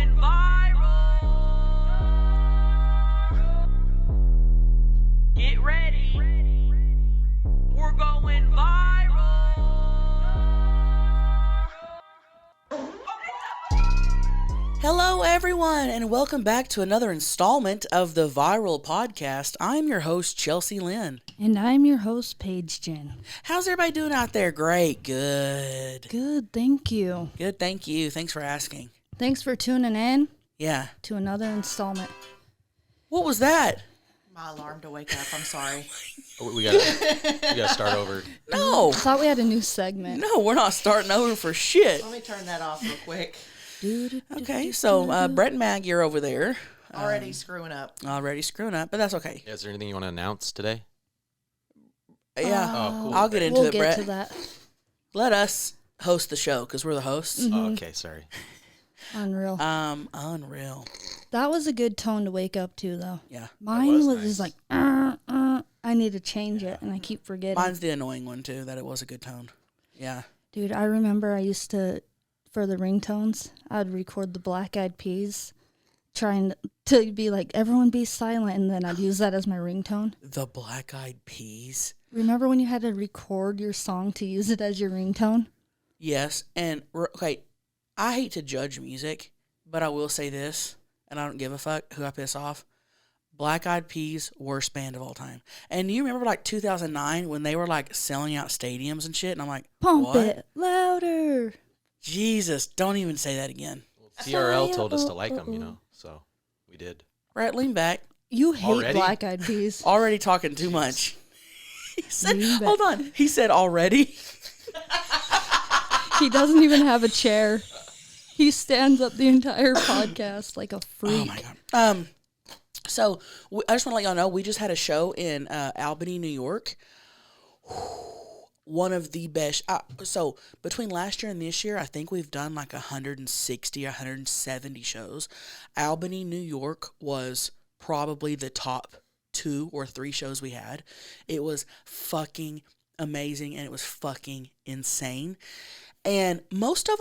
going viral. Get ready. We're going viral. Hello, everyone, and welcome back to another installment of the Viral Podcast. I'm your host, Chelcie Lynn. And I'm your host, Paige Ginn. How's everybody doing out there? Great. Good. Good, thank you. Good, thank you. Thanks for asking. Thanks for tuning in Yeah. to another installment. What was that? My alarm to wake up. I'm sorry. We gotta start over. No. I thought we had a new segment. No, we're not starting over for shit. Let me turn that off real quick. Okay, so Brett and Mag, you're over there. Already screwing up. Already screwing up, but that's okay. Is there anything you want to announce today? Yeah, Oh, cool. I'll get into We'll it, get Brett. to that. Let us host the show, because we're the hosts. Oh, okay, sorry. Unreal. Unreal. That was a good tone to wake up to, though. Yeah. Mine was was nice. just like, I need to change it, and I keep forgetting. Mine's the annoying one, too, that it was a good tone. Yeah. Dude, I remember I used to, for the ringtones, I'd record the Black Eyed Peas, trying to be like, everyone be silent, and then I'd use that as my ringtone. The Black Eyed Peas. Remember when you had to record your song to use it as your ringtone? Yes, and okay, I hate to judge music, but I will say this, and I don't give a fuck who I piss off. Black Eyed Peas, worst band of all time. And you remember like 2009 when they were like selling out stadiums and shit, and I'm like, Pump what? it louder. Jesus, don't even say that again. TRL told us to like them, so we did. Brett, lean back. You hate Already? Black Eyed Peas. Already talking too much. He said, Lean back. hold on. He said already. He doesn't even have a chair. He stands up the entire podcast like a freak. Oh my god. So I just want to let y'all know we just had a show in Albany, New York. One of the best. So between last year and this year, I think we've done like 160, 170 shows. Albany, New York was probably the top 2 or 3 shows we had. It was fucking amazing and it was fucking insane. And most of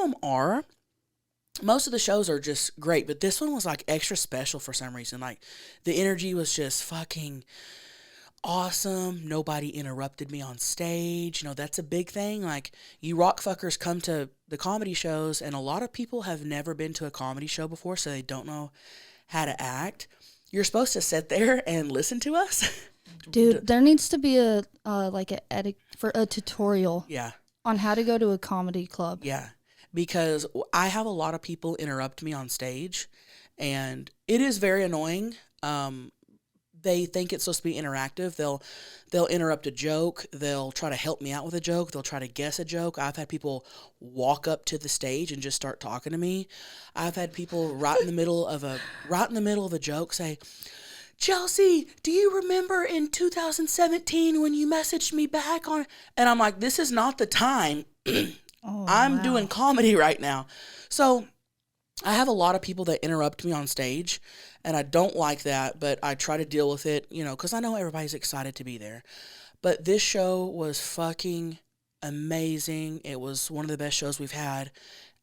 the shows are just great, but this one was like extra special for some reason. Like the energy was just fucking awesome. Nobody interrupted me on stage. That's a big thing. Like, you rock fuckers come to the comedy shows, and a lot of people have never been to a comedy show before, so they don't know how to act. You're supposed to sit there and listen to us. Dude, there needs to be a tutorial Yeah. on how to go to a comedy club. Yeah, because I have a lot of people interrupt me on stage, and it is very annoying. They think it's supposed to be interactive. They'll interrupt a joke. They'll try to help me out with a joke. They'll try to guess a joke. I've had people walk up to the stage and just start talking to me. I've had people right in the middle of a joke say, "Chelcie, do you remember in 2017 when you messaged me back on?" And I'm like, this is not the time. I'm doing comedy right now. So I have a lot of people that interrupt me on stage, and I don't like that, but I try to deal with it, because I know everybody's excited to be there. But this show was fucking amazing. It was one of the best shows we've had.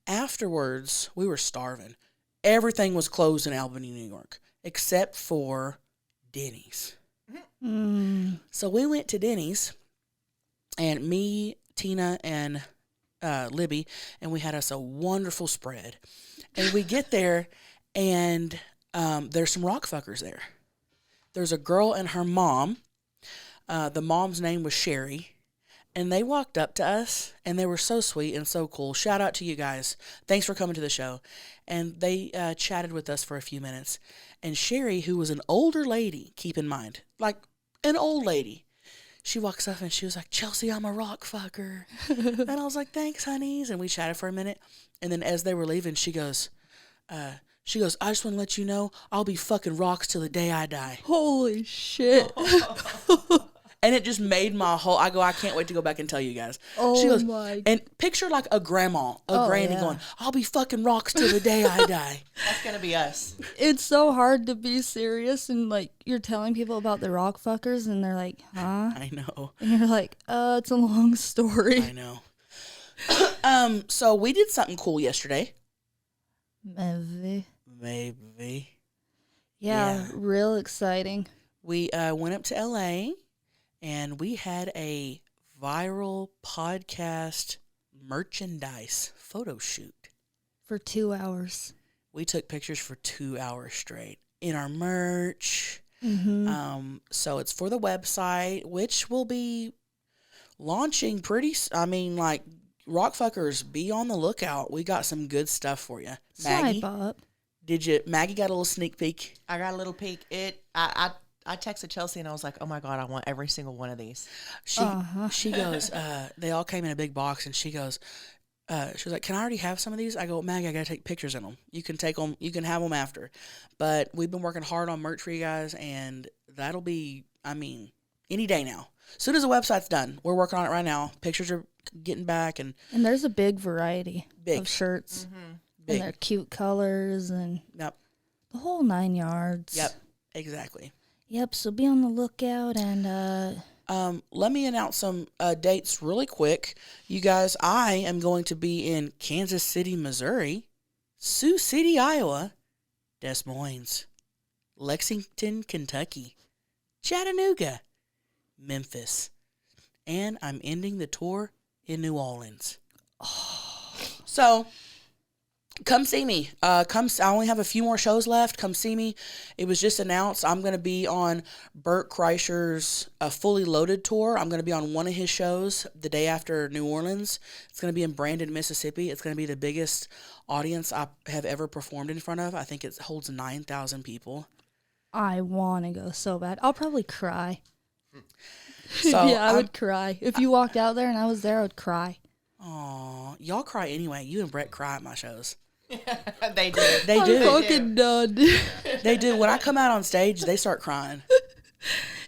Afterwards, we were starving. Everything was closed in Albany, New York, except for Denny's. So we went to Denny's, and me, Tina, and Libby, and we had us a wonderful spread. And we get there, and there's some rock fuckers there. There's a girl and her mom. The mom's name was Sherry. And they walked up to us, and they were so sweet and so cool. Shout out to you guys. Thanks for coming to the show. And they chatted with us for a few minutes. And Sherry, who was an older lady, keep in mind, like an old lady, she walks up and she was like, "Chelcie, I'm a rock fucker." And I was like, "Thanks, honeys." And we chatted for a minute. And then as they were leaving, she goes, "I just want to let you know, I'll be fucking rocks till the day I die." Holy shit. And it just made my whole, I can't wait to go back and tell you guys. Oh She goes, my. and picture like a grandma, granny yeah. going, "I'll be fucking rocks till the day I die." That's going to be us. It's so hard to be serious and like you're telling people about the rock fuckers and they're like, huh? I know. And you're like, it's a long story. I know. So we did something cool yesterday. Maybe. maybe. Yeah, Yeah. real exciting. We went up to LA and we had a viral podcast merchandise photo shoot. For 2 hours. We took pictures for 2 hours straight in our merch. Mm-hmm. So it's for the website, which will be launching like Rockfuckers, be on the lookout. We got some good stuff for you. Maggie, Swipe up. Maggie got a little sneak peek? I got a little peek. I texted Chelsea and I was like, oh my God, I want every single one of these. She goes, they all came in a big box, and she goes, she was like, can I already have some of these? I go, Maggie, I got to take pictures in them. You can take them. You can have them after. But we've been working hard on merch for you guys, and that'll be, any day now. As soon as the website's done, we're working on it right now. Pictures are getting back, and And there's a big variety Big. of shirts. big. And they're cute colors and Yep. the whole 9 yards. Yep. Exactly. Yep, so be on the lookout and Let me announce some dates really quick. You guys, I am going to be in Kansas City, Missouri, Sioux City, Iowa, Des Moines, Lexington, Kentucky, Chattanooga, Memphis, and I'm ending the tour in New Orleans. So, come see me. I only have a few more shows left. Come see me. It was just announced I'm going to be on Burt Kreischer's Fully Loaded tour. I'm going to be on one of his shows the day after New Orleans. It's going to be in Brandon, Mississippi. It's going to be the biggest audience I have ever performed in front of. I think it holds 9,000 people. I want to go so bad. I'll probably cry. So yeah, I would cry. If you walked out there and I was there, I would cry. Aw, y'all cry anyway. You and Brett cry at my shows. They do. They I'm do. fucking done. They do. When I come out on stage, they start crying.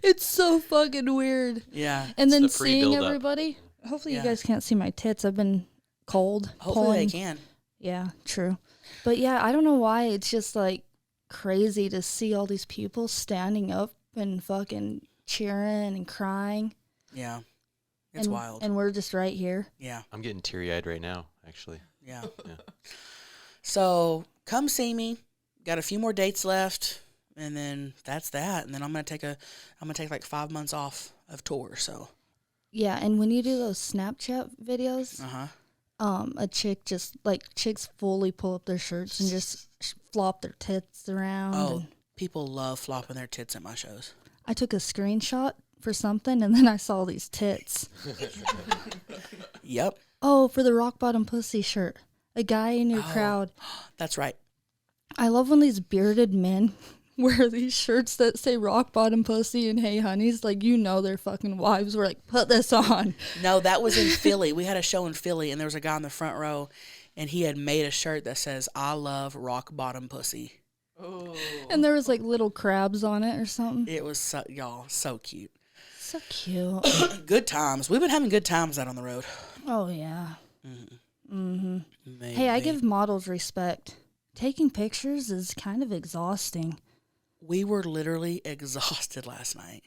It's so fucking weird. Yeah. And then the seeing pre-build-up. everybody. Hopefully Yeah. you guys can't see my tits. I've been cold. Hopefully pulling. they can. Yeah, true. But yeah, I don't know why it's just like crazy to see all these people standing up and fucking cheering and crying. Yeah. It's and, wild. And we're just right here. Yeah. I'm getting teary-eyed right now, actually. Yeah. Yeah. So come see me. Got a few more dates left, and then that's that. And then I'm gonna take like 5 months off of tour. So Yeah, and when you do those Snapchat videos, a chick just like chicks fully pull up their shirts and just flop their tits around. Oh, And people love flopping their tits at my shows. I took a screenshot for something, and then I saw these tits. Yep, Oh, for the rock bottom pussy shirt. A guy in your crowd. that's right. I love when these bearded men wear these shirts that say rock bottom pussy and hey honeys. Like, you know, their fucking wives were like, put this on. No, that was in Philly. We had a show in Philly, and there was a guy in the front row, and he had made a shirt that says "I love rock bottom pussy." And there was like little crabs on it or something. It was so cute. So cute. Good times. We've been having good times out on the road. Oh, yeah. Maybe. Hey, I give models respect. Taking pictures is kind of exhausting. We were literally exhausted last night.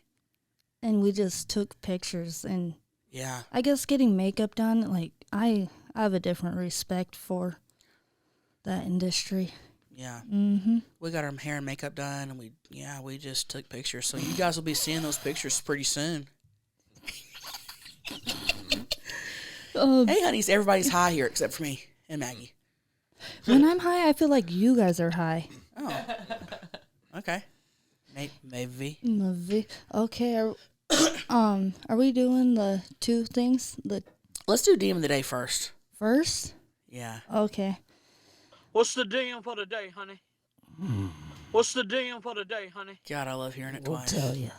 And we just took pictures. And Yeah. I guess getting makeup done, like, I have a different respect for that industry. Yeah. Mm-hmm. We got our hair and makeup done, and we just took pictures. So you guys will be seeing those pictures pretty soon. Hey, honeys, everybody's high here except for me and Maggie. When I'm high, I feel like you guys are high. Oh. Okay. Maybe. Okay, are we doing the two things? The Let's do DM of the day first. first? Yeah. Okay. What's the DM for the day, honey? What's the DM for the day, honey? God, I love hearing it twice. Tell you.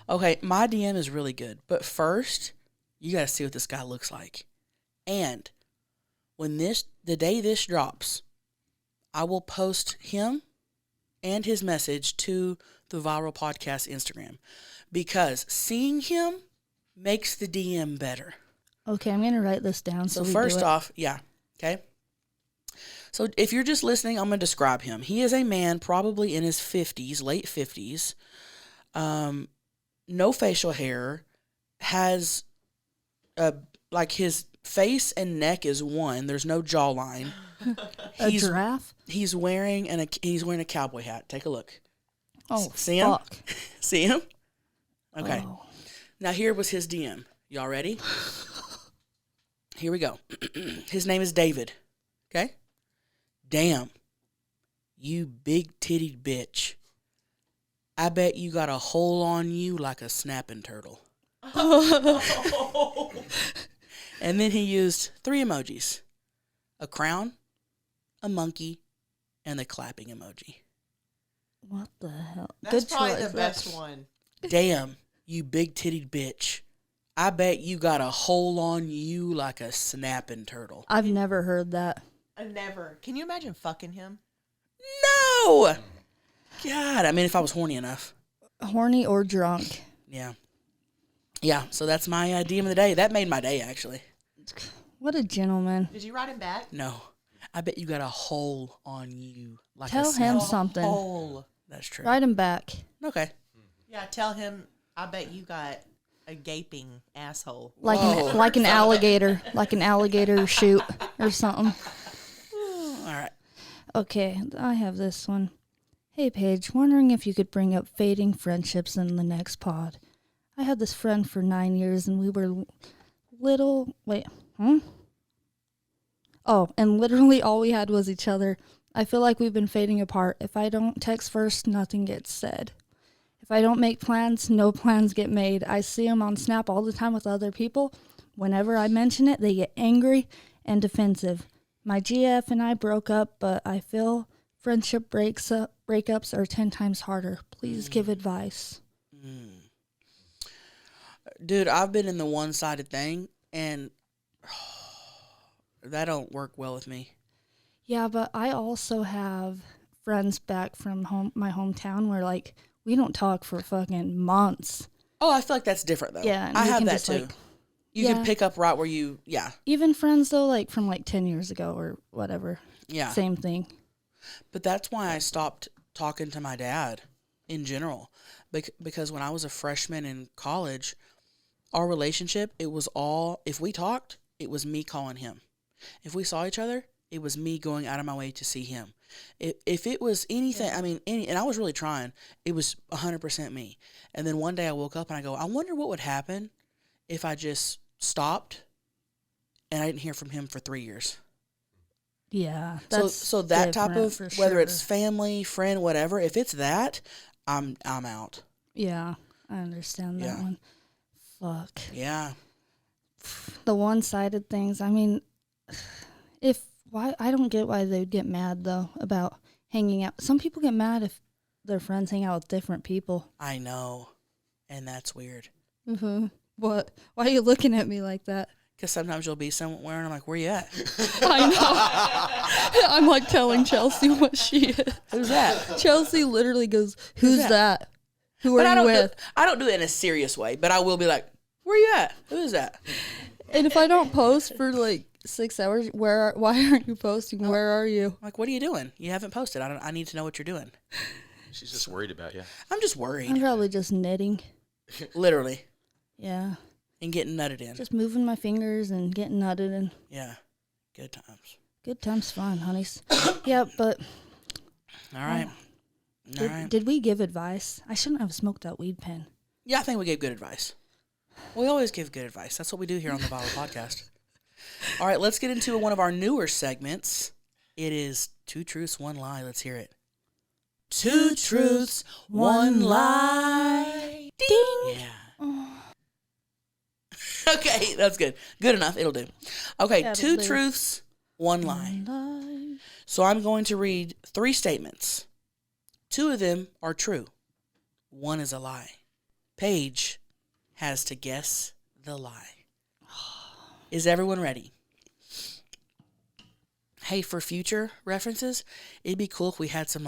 Okay, my DM is really good. But first, you got to see what this guy looks like. And when the day this drops, I will post him and his message to the Viral Podcast Instagram, because seeing him makes the DM better. Okay, I'm gonna write this down. So we do first it. off, yeah, okay. So if you're just listening, I'm gonna describe him. He is a man, probably in his 50s, late 50s. No facial hair, has like his face and neck is one. There's no jawline. A giraffe? He's wearing a cowboy hat. Take a look. Oh, See him? fuck. See him? Okay. Oh. Now here was his DM. Y'all ready? Here we go. His name is David. Okay? Damn. You big tittied bitch. I bet you got a hole on you like a snapping turtle. And then he used 3 emojis. A crown, a monkey, and the clapping emoji. What the hell? That's Good probably choice. the best one. Damn, you big tittied bitch. I bet you got a hole on you like a snapping turtle. I've never heard that. Never. Can you imagine fucking him? No! God, I mean, if I was horny enough. Horny or drunk? Yeah. Yeah, so that's my DM of the day. That made my day, actually. What a gentleman. Did you write him back? No. I bet you got a hole on you like a Tell him snapping. something. Hole. That's true. Write him back. Okay. Yeah, tell him, I bet you got a gaping asshole. Like Whoa. an alligator. Like an alligator shoot or something. All right. Okay, I have this one. Hey, Paige, wondering if you could bring up fading friendships in the next pod. I had this friend for 9 years and we were little... Wait, Oh, and literally all we had was each other. I feel like we've been fading apart. If I don't text first, nothing gets said. If I don't make plans, no plans get made. I see them on Snap all the time with other people. Whenever I mention it, they get angry and defensive. My GF and I broke up, but I feel friendship breakups are 10 times harder. Please give advice. Dude, I've been in the one-sided thing, and that don't work well with me. Yeah, but I also have friends back from my hometown where, like, we don't talk for fucking months. Oh, I feel like that's different, though. Yeah, and I we have can that, just, too. like- You Yeah. can pick up right where you, Even friends, though, like, from, like, 10 years ago or whatever. yeah. Same thing. But that's why I stopped talking to my dad in general. Because when I was a freshman in college, our relationship, it was all, if we talked, it was me calling him. If we saw each other, it was me going out of my way to see him. If it was anything, I mean, and I was really trying, it was 100% me. And then one day I woke up and I go, I wonder what would happen if I just stopped and I didn't hear from him for 3 years. Yeah. So that type different of, for whether sure. it's family, friend, whatever, if it's that, I'm out. Yeah, I understand that Yeah. one. Fuck. Yeah. The one-sided things. I mean, why I don't get why they would get mad though about hanging out. Some people get mad if their friends hang out with different people. I know. And that's weird. Mm-hmm. What? Why are you looking at me like that? Because sometimes you'll be somewhere and I'm like, where you at? I know. I'm like telling Chelsea what she is. Who's that? Chelsea literally goes, "Who's that?" that? Who But are you with?" I don't do it in a serious way, but I will be like, where you at? Who is that? And if I don't post for like 6 hours, why aren't you posting? Where are you? Like, what are you doing? You haven't posted. I need to know what you're doing. She's just worried about you. I'm just I'm worried. probably just knitting. Literally. Yeah. And getting nutted in. Just moving my fingers and getting nutted and Yeah. Good times. good times fun, honeys. Yeah, but All right. All right. did we give advice? I shouldn't have smoked that weed pen. Yeah, I think we gave good advice. We always give good advice. That's what we do here on the Bottle Podcast. All right, let's get into one of our newer segments. It is 2 Truths, 1 Lie. Let's hear it. 2 Truths, 1 Lie. Ding! Yeah. Okay, that's good. Good enough. It'll do. Okay, That'll 2 do. truths, 1 lie. Lie. So I'm going to read 3 statements. 2 of them are true. 1 is a lie. Paige has to guess the lie. Is everyone ready? Hey, for future references, it'd be cool if we had some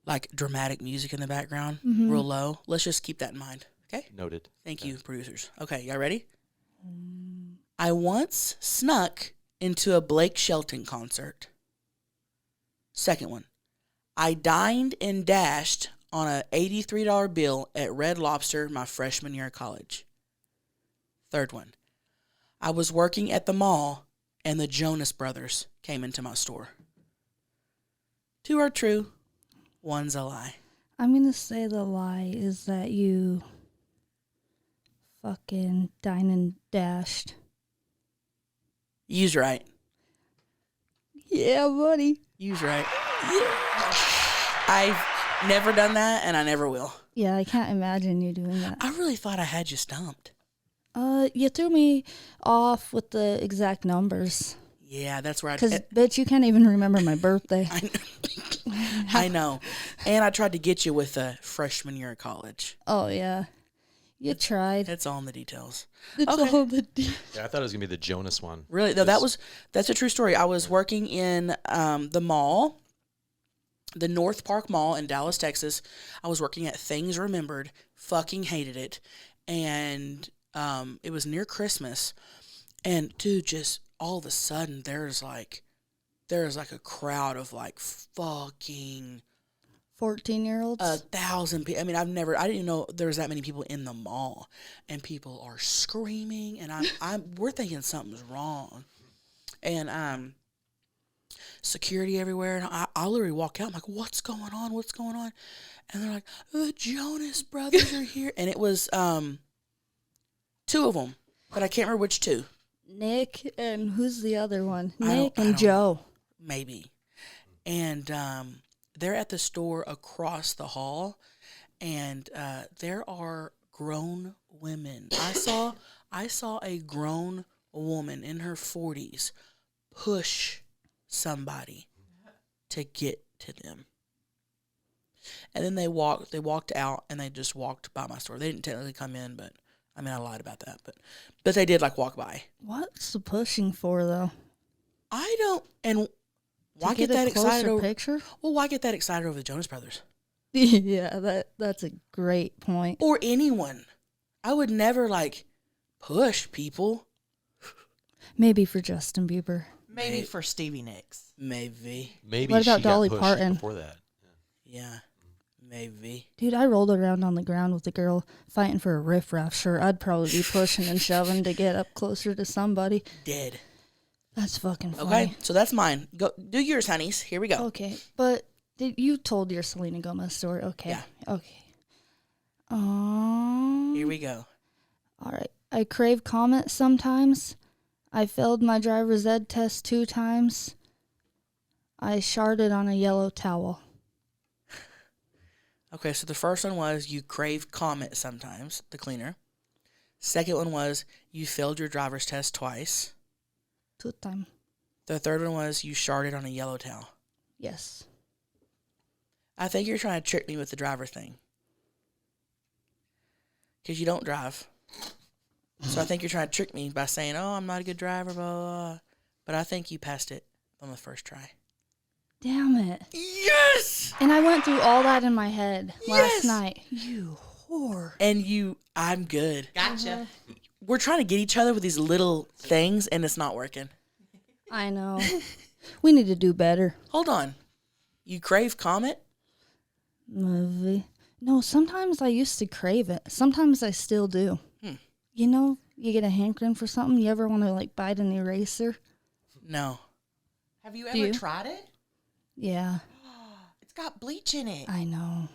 like dramatic music in the background, real low. Let's just keep that in mind. Okay? Noted. Thank you, producers. Okay, y'all ready? I once snuck into a Blake Shelton concert. Second one. I dined and dashed on a $83 bill at Red Lobster my freshman year of college. Third one. I was working at the mall, and the Jonas Brothers came into my store. 2 are true, 1's a lie. I'm going to say the lie is that you fucking dined and dashed. You's right. Yeah, buddy. You's right. I've never done that, and I never will. Yeah, I can't imagine you doing that. I really thought I had you stumped. You threw me off with the exact numbers. Yeah, that's where I... Because, bitch, you can't even remember my birthday. I know. And I tried to get you with a freshman year of college. Oh, yeah. You tried. It's all in the details. It's Okay. all the Yeah, I thought it was gonna be the Jonas one. Really? No, that's a true story. I was working in the mall, the North Park Mall in Dallas, Texas. I was working at Things Remembered. Fucking hated it. And it was near Christmas. And dude, just all of a sudden there's like a crowd of like fucking 14-year-olds. 1,000 people. I mean, I didn't even know there was that many people in the mall, and people are screaming, and we're thinking something's wrong, and security everywhere, and I literally walk out. I'm like, what's going on? What's going on? And they're like, the Jonas Brothers are here, and it was 2 of them, but I can't remember which 2. Nick and who's the other one? I Nick don't and Joe. Maybe, and they're at the store across the hall, and there are grown women. I saw a grown woman in her 40s push somebody to get to them. And then they walked out, and they just walked by my store. They didn't technically come in, but I mean, I lied about that, but they did like walk by. What's the pushing for, though? I don't, and why To get that a excited closer over? picture? Well, why get that excited over the Jonas Brothers? Yeah, that's a great point. Or anyone. I would never like push people. Maybe for Justin Bieber. Maybe for Stevie Nicks. Maybe. Maybe What about she got Dolly pushed Parton? before that. Yeah. Maybe. Dude, I rolled around on the ground with a girl fighting for a riffraff shirt. I'd probably be pushing and shoving to get up closer to somebody. Dead. That's fucking funny. Okay, so that's mine. Go do yours, honeys. Here we go. Okay, but you told your Selena Gomez story. Okay. Yeah. Okay. Here we go. All right. I crave Comet sometimes. I failed my driver's ed test 2 times. I sharded on a yellow towel. Okay, so the first one was you crave Comet sometimes, the cleaner. Second one was you failed your driver's test twice. 2 times. The third one was you sharded on a yellow towel. Yes. I think you're trying to trick me with the driver thing. Because you don't drive. So I think you're trying to trick me by saying, oh, I'm not a good driver, blah, blah, blah. But I think you passed it on the first try. Damn it. Yes! And I went through all that in my head Yes! last night. You whore. And I'm good. Gotcha. We're trying to get each other with these little things, and it's not working. I know. We need to do better. Hold on. You crave Comet? Movie. No, sometimes I used to crave it. Sometimes I still do. You know, you get a hankering for something. You ever want to, like, bite an eraser? No. Have you Do ever you? tried it? Yeah, It's got bleach in it. I know.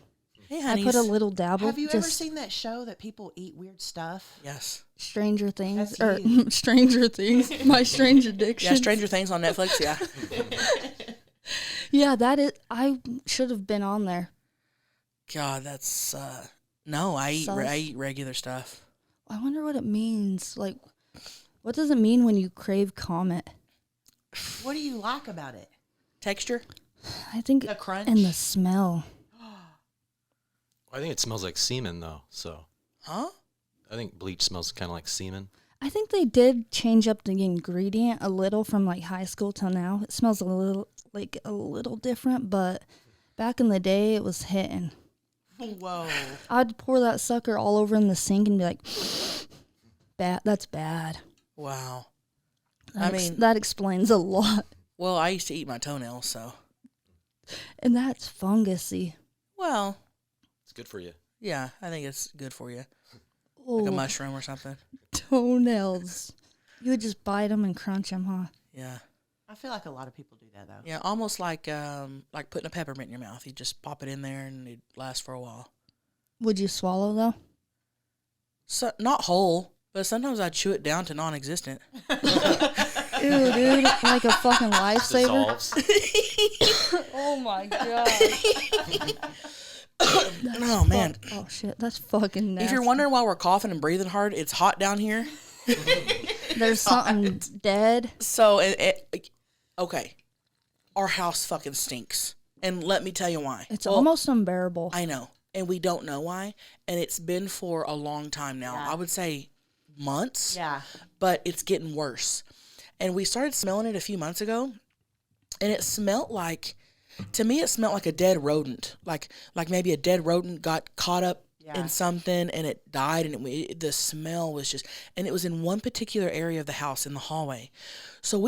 Hey, I honeys. put a little dabble. Have you ever just seen that show that people eat weird stuff? Yes. Stranger Things. That's Or you. Stranger Things. My Strange Addiction. Yeah, Stranger Things on Netflix, yeah. Yeah, that is. I should have been on there. God, that's, no, I Sus. eat regular stuff. I wonder what it means. Like, what does it mean when you crave Comet? What do you like about it? Texture? I think The crunch? and the smell. I think it smells like semen though. So Huh? I think bleach smells kind of like semen. I think they did change up the ingredient a little from like high school till now. It smells a little different, but back in the day it was hitting. Whoa. I'd pour that sucker all over in the sink and be like, bad. That's bad. Wow. That explains a lot. Well, I used to eat my toenails, so. And that's fungusy. Well, It's good for you. yeah, I think it's good for you. Oh, Like a mushroom or something. toenails. You would just bite them and crunch them, huh? Yeah. I feel like a lot of people do that though. Yeah, almost like putting a peppermint in your mouth. You just pop it in there and it lasts for a while. Would you swallow, though? So not whole, but sometimes I chew it down to non-existent. Ew, dude. Like a fucking lifesaver. Dissolves. Oh, my God. Oh, man. Oh, shit. That's fucking nasty. If you're wondering why we're coughing and breathing hard, it's hot down here. There's something dead. So, okay. Our house fucking stinks. And let me tell you why. It's almost unbearable. I know. And we don't know why. And it's been for a long time now. Yeah. I would say months. Yeah. But it's getting worse. And we started smelling it a few months ago. And it smelled like, to me, it smelled like a dead rodent. Like maybe a dead rodent got caught up in something and it died. And the smell was just, and it was in one particular area of the house in the hallway. So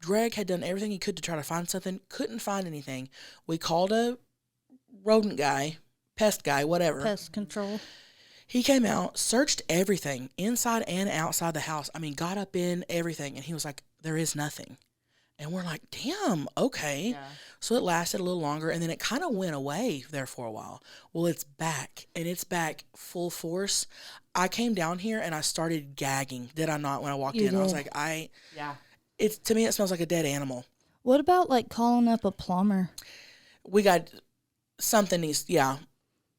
Greg had done everything he could to try to find something. Couldn't find anything. We called a rodent guy, pest guy, whatever. Pest control. He came out, searched everything, inside and outside the house. I mean, got up in everything. And he was like, there is nothing. And we're like, damn, okay. Yeah. So it lasted a little longer, and then it kind of went away there for a while. Well, it's back, and it's back full force. I came down here, and I started gagging. Did I not when I walked in? I was like, Yeah. To me, it smells like a dead animal. What about, like, calling up a plumber? We got something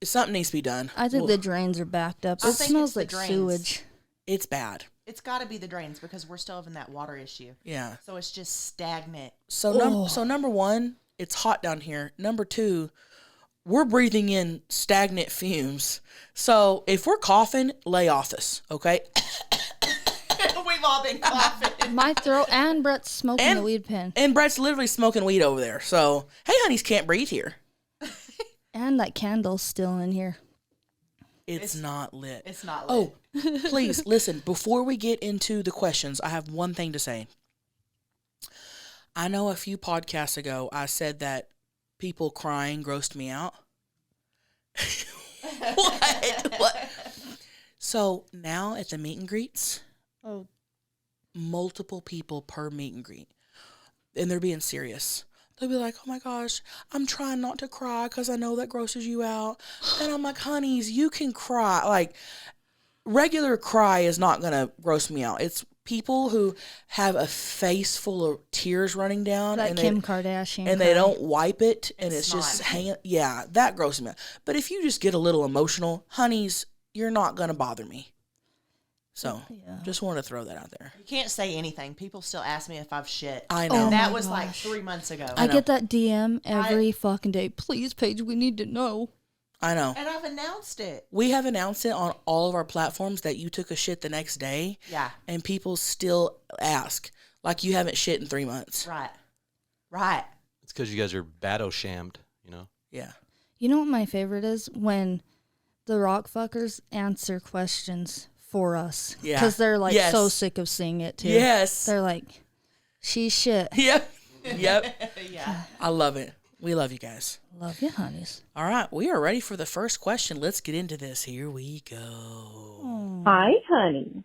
something needs to be done. I think the drains are backed up. It smells like sewage. It's bad. It's got to be the drains because we're still having that water issue. Yeah. So it's just stagnant. So number one, it's hot down here. Number two, we're breathing in stagnant fumes. So if we're coughing, lay off us, okay? We've all been coughing. My throat, and Brett's smoking the weed pen. And Brett's literally smoking weed over there. So, hey, honeys can't breathe here. And that candle's still in here. It's not lit. It's not lit. Oh, please, listen. Before we get into the questions, I have one thing to say. I know a few podcasts ago I said that people crying grossed me out. What? So now at the meet and greets, multiple people per meet and greet. And they're being serious. They'll be like, oh my gosh, I'm trying not to cry because I know that grosses you out. And I'm like, honeys, you can cry. Like, regular cry is not going to gross me out. It's people who have a face full of tears running down. Like and Kim Kardashian. And they don't wipe it. And it's just hanging. Yeah, that grosses me out. But if you just get a little emotional, honeys, you're not going to bother me. So, just wanted to throw that out there. You can't say anything. People still ask me if I've shit. I know. And that was like 3 months ago. I get that DM every fucking day. Please, Paige, we need to know. I know. And I've announced it. We have announced it on all of our platforms that you took a shit the next day. Yeah. And people still ask, like you haven't shit in 3 months. Right. It's because you guys are battle-shammed, you know? Yeah. You know what my favorite is? When the rock fuckers answer questions for us. Yeah. Because they're like so sick of seeing it too. Yes. They're like, she's shit. Yep. Yep. Yeah. I love it. We love you guys. Love you, honeys. All right. We are ready for the first question. Let's get into this. Here we go. Hi, honey.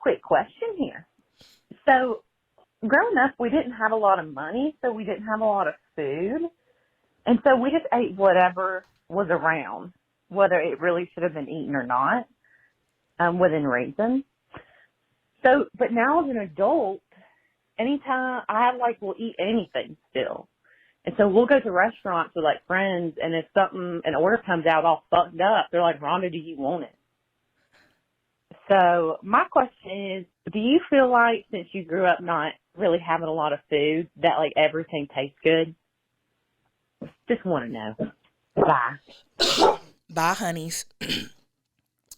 Quick question here. So, growing up, we didn't have a lot of money, so we didn't have a lot of food. And so we just ate whatever was around, whether it really should have been eaten or not, within reason. So, but now as an adult, anytime we'll eat anything still. And so we'll go to restaurants with like friends, and if an order comes out all fucked up, they're like, Rhonda, do you want it? So my question is, do you feel like since you grew up not really having a lot of food, that like everything tastes good? Just want to know. Bye. Bye, honeys.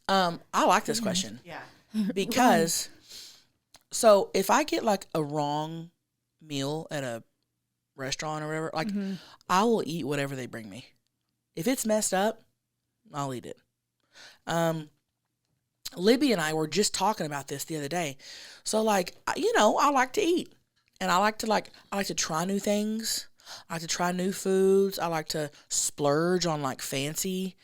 I like this question. Yeah. Because, so if I get like a wrong meal at a restaurant or whatever, like I will eat whatever they bring me. If it's messed up, I'll eat it. Libby and I were just talking about this the other day. So like, I like to eat, and I like to try new things. I like to try new foods. I like to splurge on like fancy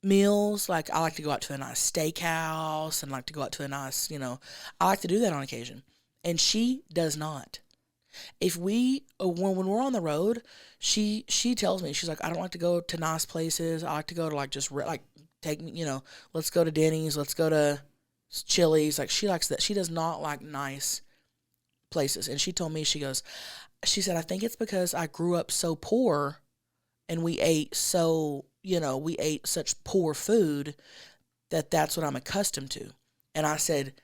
meals. Like, I like to go out to a nice steakhouse and like to go out to a nice, I like to do that on occasion. And she does not. If we, when we're on the road, she tells me, she's like, I don't like to go to nice places. I like to go to like just like take me, let's go to Denny's, let's go to Chili's. Like, she likes that. She does not like nice places. And she told me, she said, I think it's because I grew up so poor and we ate we ate such poor food that's what I'm accustomed to. And I said,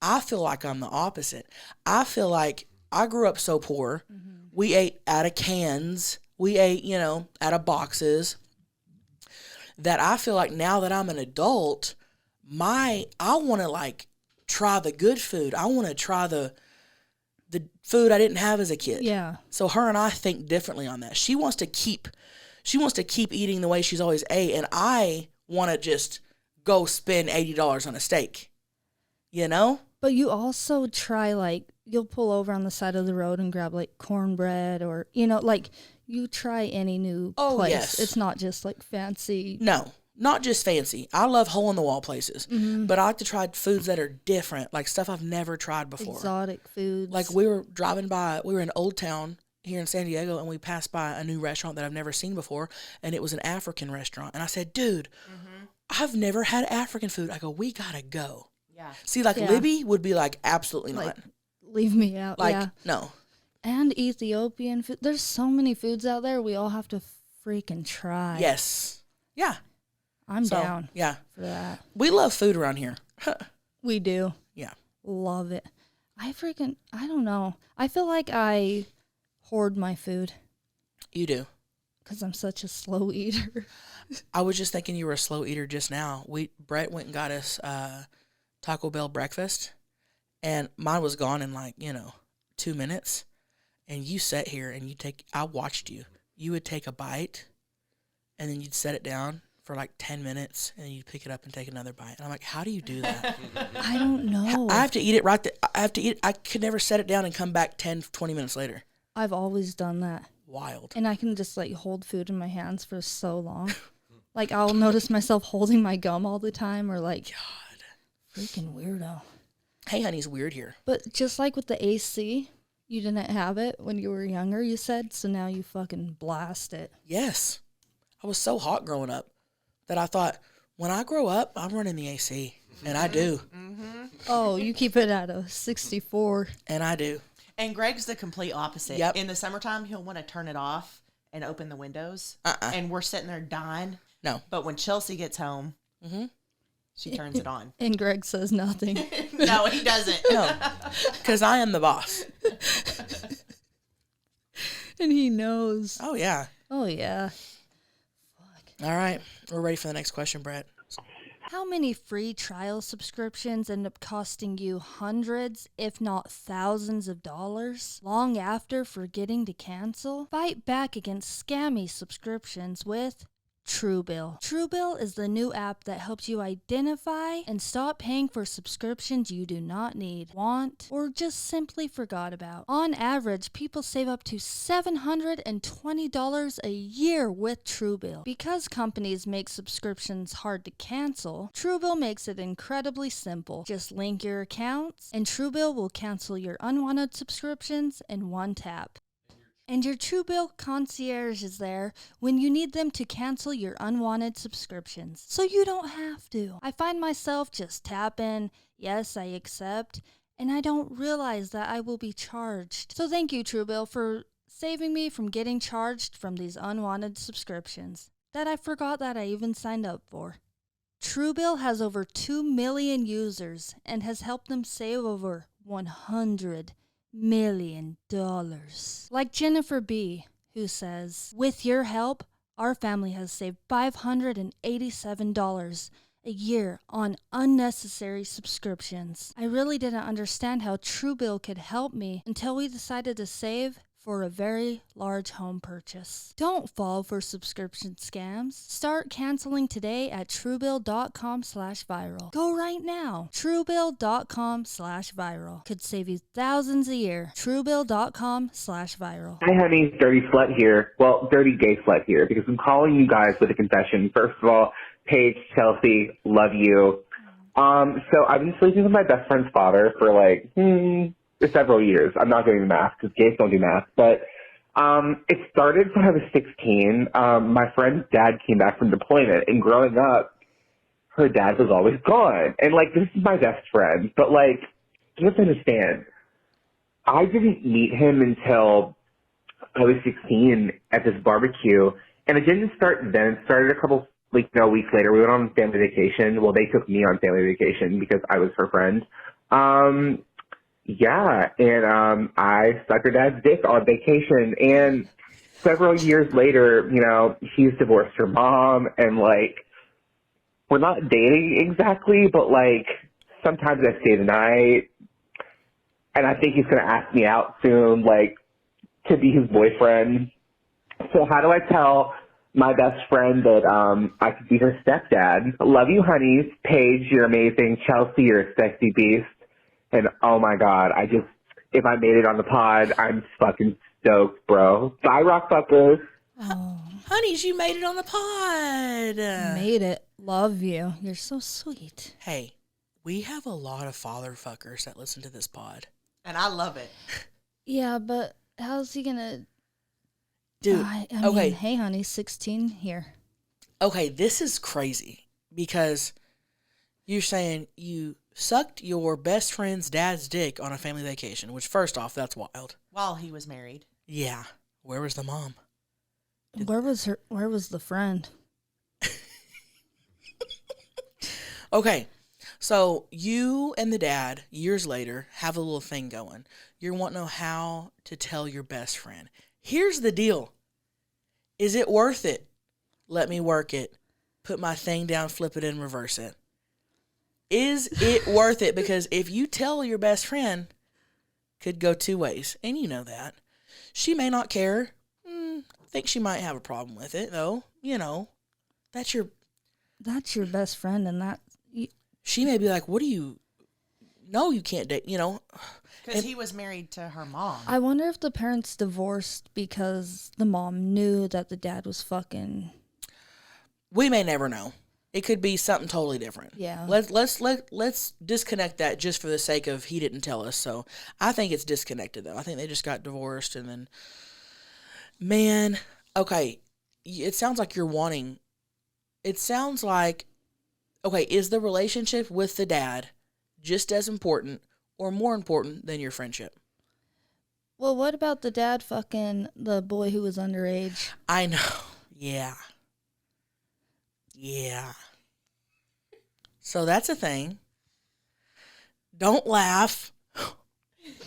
I feel like I'm the opposite. I feel like I grew up so poor. Mm-hmm. We ate out of cans. We ate, out of boxes. That I feel like now that I'm an adult, I want to like try the good food. I want to try the food I didn't have as a kid. Yeah. So her and I think differently on that. She wants to keep eating the way she's always ate, and I want to just go spend $80 on a steak. But you also try, like, you'll pull over on the side of the road and grab like cornbread or, like you try any new place. Yes. It's not just like fancy. No, not just fancy. I love hole-in-the-wall places, but I like to try foods that are different, like stuff I've never tried before. Exotic foods. Like, we were in Old Town here in San Diego, and we passed by a new restaurant that I've never seen before, and it was an African restaurant. And I said, dude, I've never had African food. I go, we gotta go. Yeah. See, like, Libby would be like, absolutely not. Leave me out. Like, yeah. no. And Ethiopian food. There's so many foods out there we all have to freaking try. Yes. Yeah. I'm down yeah. for that. We love food around here. We do. Yeah. Love it. I don't know. I feel like I hoard my food. You do. Because I'm such a slow eater. I was just thinking you were a slow eater just now. Brett went and got us Taco Bell breakfast, and mine was gone in 2 minutes. And you sat here and I watched you. You would take a bite, and then you'd set it down for like 10 minutes, and then you'd pick it up and take another bite. And I'm like, how do you do that? I don't know. I have to eat it right there. I could never set it down and come back 10, 20 minutes later. I've always done that. Wild. And I can just hold food in my hands for so long. Like, I'll notice myself holding my gum all the time, or God. Freaking weirdo. Hey, honey's weird here. But just like with the AC, you didn't have it when you were younger, you said, so now you fucking blast it. Yes. I was so hot growing up that I thought, when I grow up, I'm running the AC. And I do. Mm-hmm. Oh, you keep it at a 64. And I do. And Greg's the complete opposite. Yep. In the summertime, he'll want to turn it off and open the windows. And we're sitting there dying. No. But when Chelcie gets home, she turns it on. And Greg says nothing. No, he doesn't. No. Because I am the boss. And he knows. Oh, yeah. Oh, yeah. All right. We're ready for the next question, Brett. How many free trial subscriptions end up costing you hundreds, if not thousands of dollars, long after forgetting to cancel? Fight back against scammy subscriptions with Truebill. Truebill is the new app that helps you identify and stop paying for subscriptions you do not need, want, or just simply forgot about. On average, people save up to $720 a year with Truebill. Because companies make subscriptions hard to cancel, Truebill makes it incredibly simple. Just link your accounts, and Truebill will cancel your unwanted subscriptions in one tap. And your Truebill concierge is there when you need them to cancel your unwanted subscriptions, so you don't have to. I find myself just tapping, yes, I accept, and I don't realize that I will be charged. So thank you, Truebill, for saving me from getting charged from these unwanted subscriptions that I forgot that I even signed up for. Truebill has over 2 million users and has helped them save over $100 million. Like Jennifer B., who says, with your help, our family has saved $587 a year on unnecessary subscriptions. I really didn't understand how Truebill could help me until we decided to save for a very large home purchase. Don't fall for subscription scams. Start canceling today at Truebill.com/viral. Go right now. Truebill.com/viral. Could save you thousands a year. Truebill.com/viral. Hi, honey. Dirty Slut here. Well, dirty gay slut here, because I'm calling you guys with a confession. First of all, Paige, Chelsea, love you. So I've been sleeping with my best friend's father for like several years. I'm not doing the math because gays don't do math, but it started when I was 16. My friend's dad came back from deployment, and growing up, her dad was always gone. And like, this is my best friend, but like, you have to understand, I didn't meet him until I was 16 at this barbecue, and it didn't start then. It started a couple, like, weeks later. We went on family vacation. Well, they took me on family vacation because I was her friend. Yeah, and I sucked her dad's dick on vacation, and several years later, he's divorced her mom, and like, we're not dating exactly, but like, sometimes I stay the night, and I think he's going to ask me out soon, like, to be his boyfriend. So how do I tell my best friend that I could be her stepdad? Love you, honeys. Paige, you're amazing. Chelsea, you're a sexy beast. And oh my God, if I made it on the pod, I'm fucking stoked, bro. Bye, rock fuckers. Oh, Honeys, you made it on the pod. made it. Love you. You're so sweet. Hey, we have a lot of father fuckers that listen to this pod. And I love it. Yeah, but how's he gonna? Dude, I okay. mean, hey, honey, 16 here. Okay, this is crazy because you're saying you sucked your best friend's dad's dick on a family vacation, which first off, that's wild. While he was married. Yeah. Where was the mom? Where was the friend? Okay, so you and the dad, years later, have a little thing going. You're wanting to know how to tell your best friend. Here's the deal. Is it worth it? Let me work it. Put my thing down, flip it, and reverse it. Is it worth it? Because if you tell your best friend, could go two ways, and you know that. She may not care. Think she might have a problem with it, though. That's your best friend, and that. She may be like, what do you... No, you can't date, Because he was married to her mom. I wonder if the parents divorced because the mom knew that the dad was fucking. We may never know. It could be something totally different. Yeah. Let's disconnect that just for the sake of he didn't tell us. So I think it's disconnected, though. I think they just got divorced, and then... Man, okay, it sounds like you're wanting... It sounds like... Okay, is the relationship with the dad just as important or more important than your friendship? Well, what about the dad fucking the boy who was underage? I know. Yeah. Yeah. So that's a thing. Don't laugh.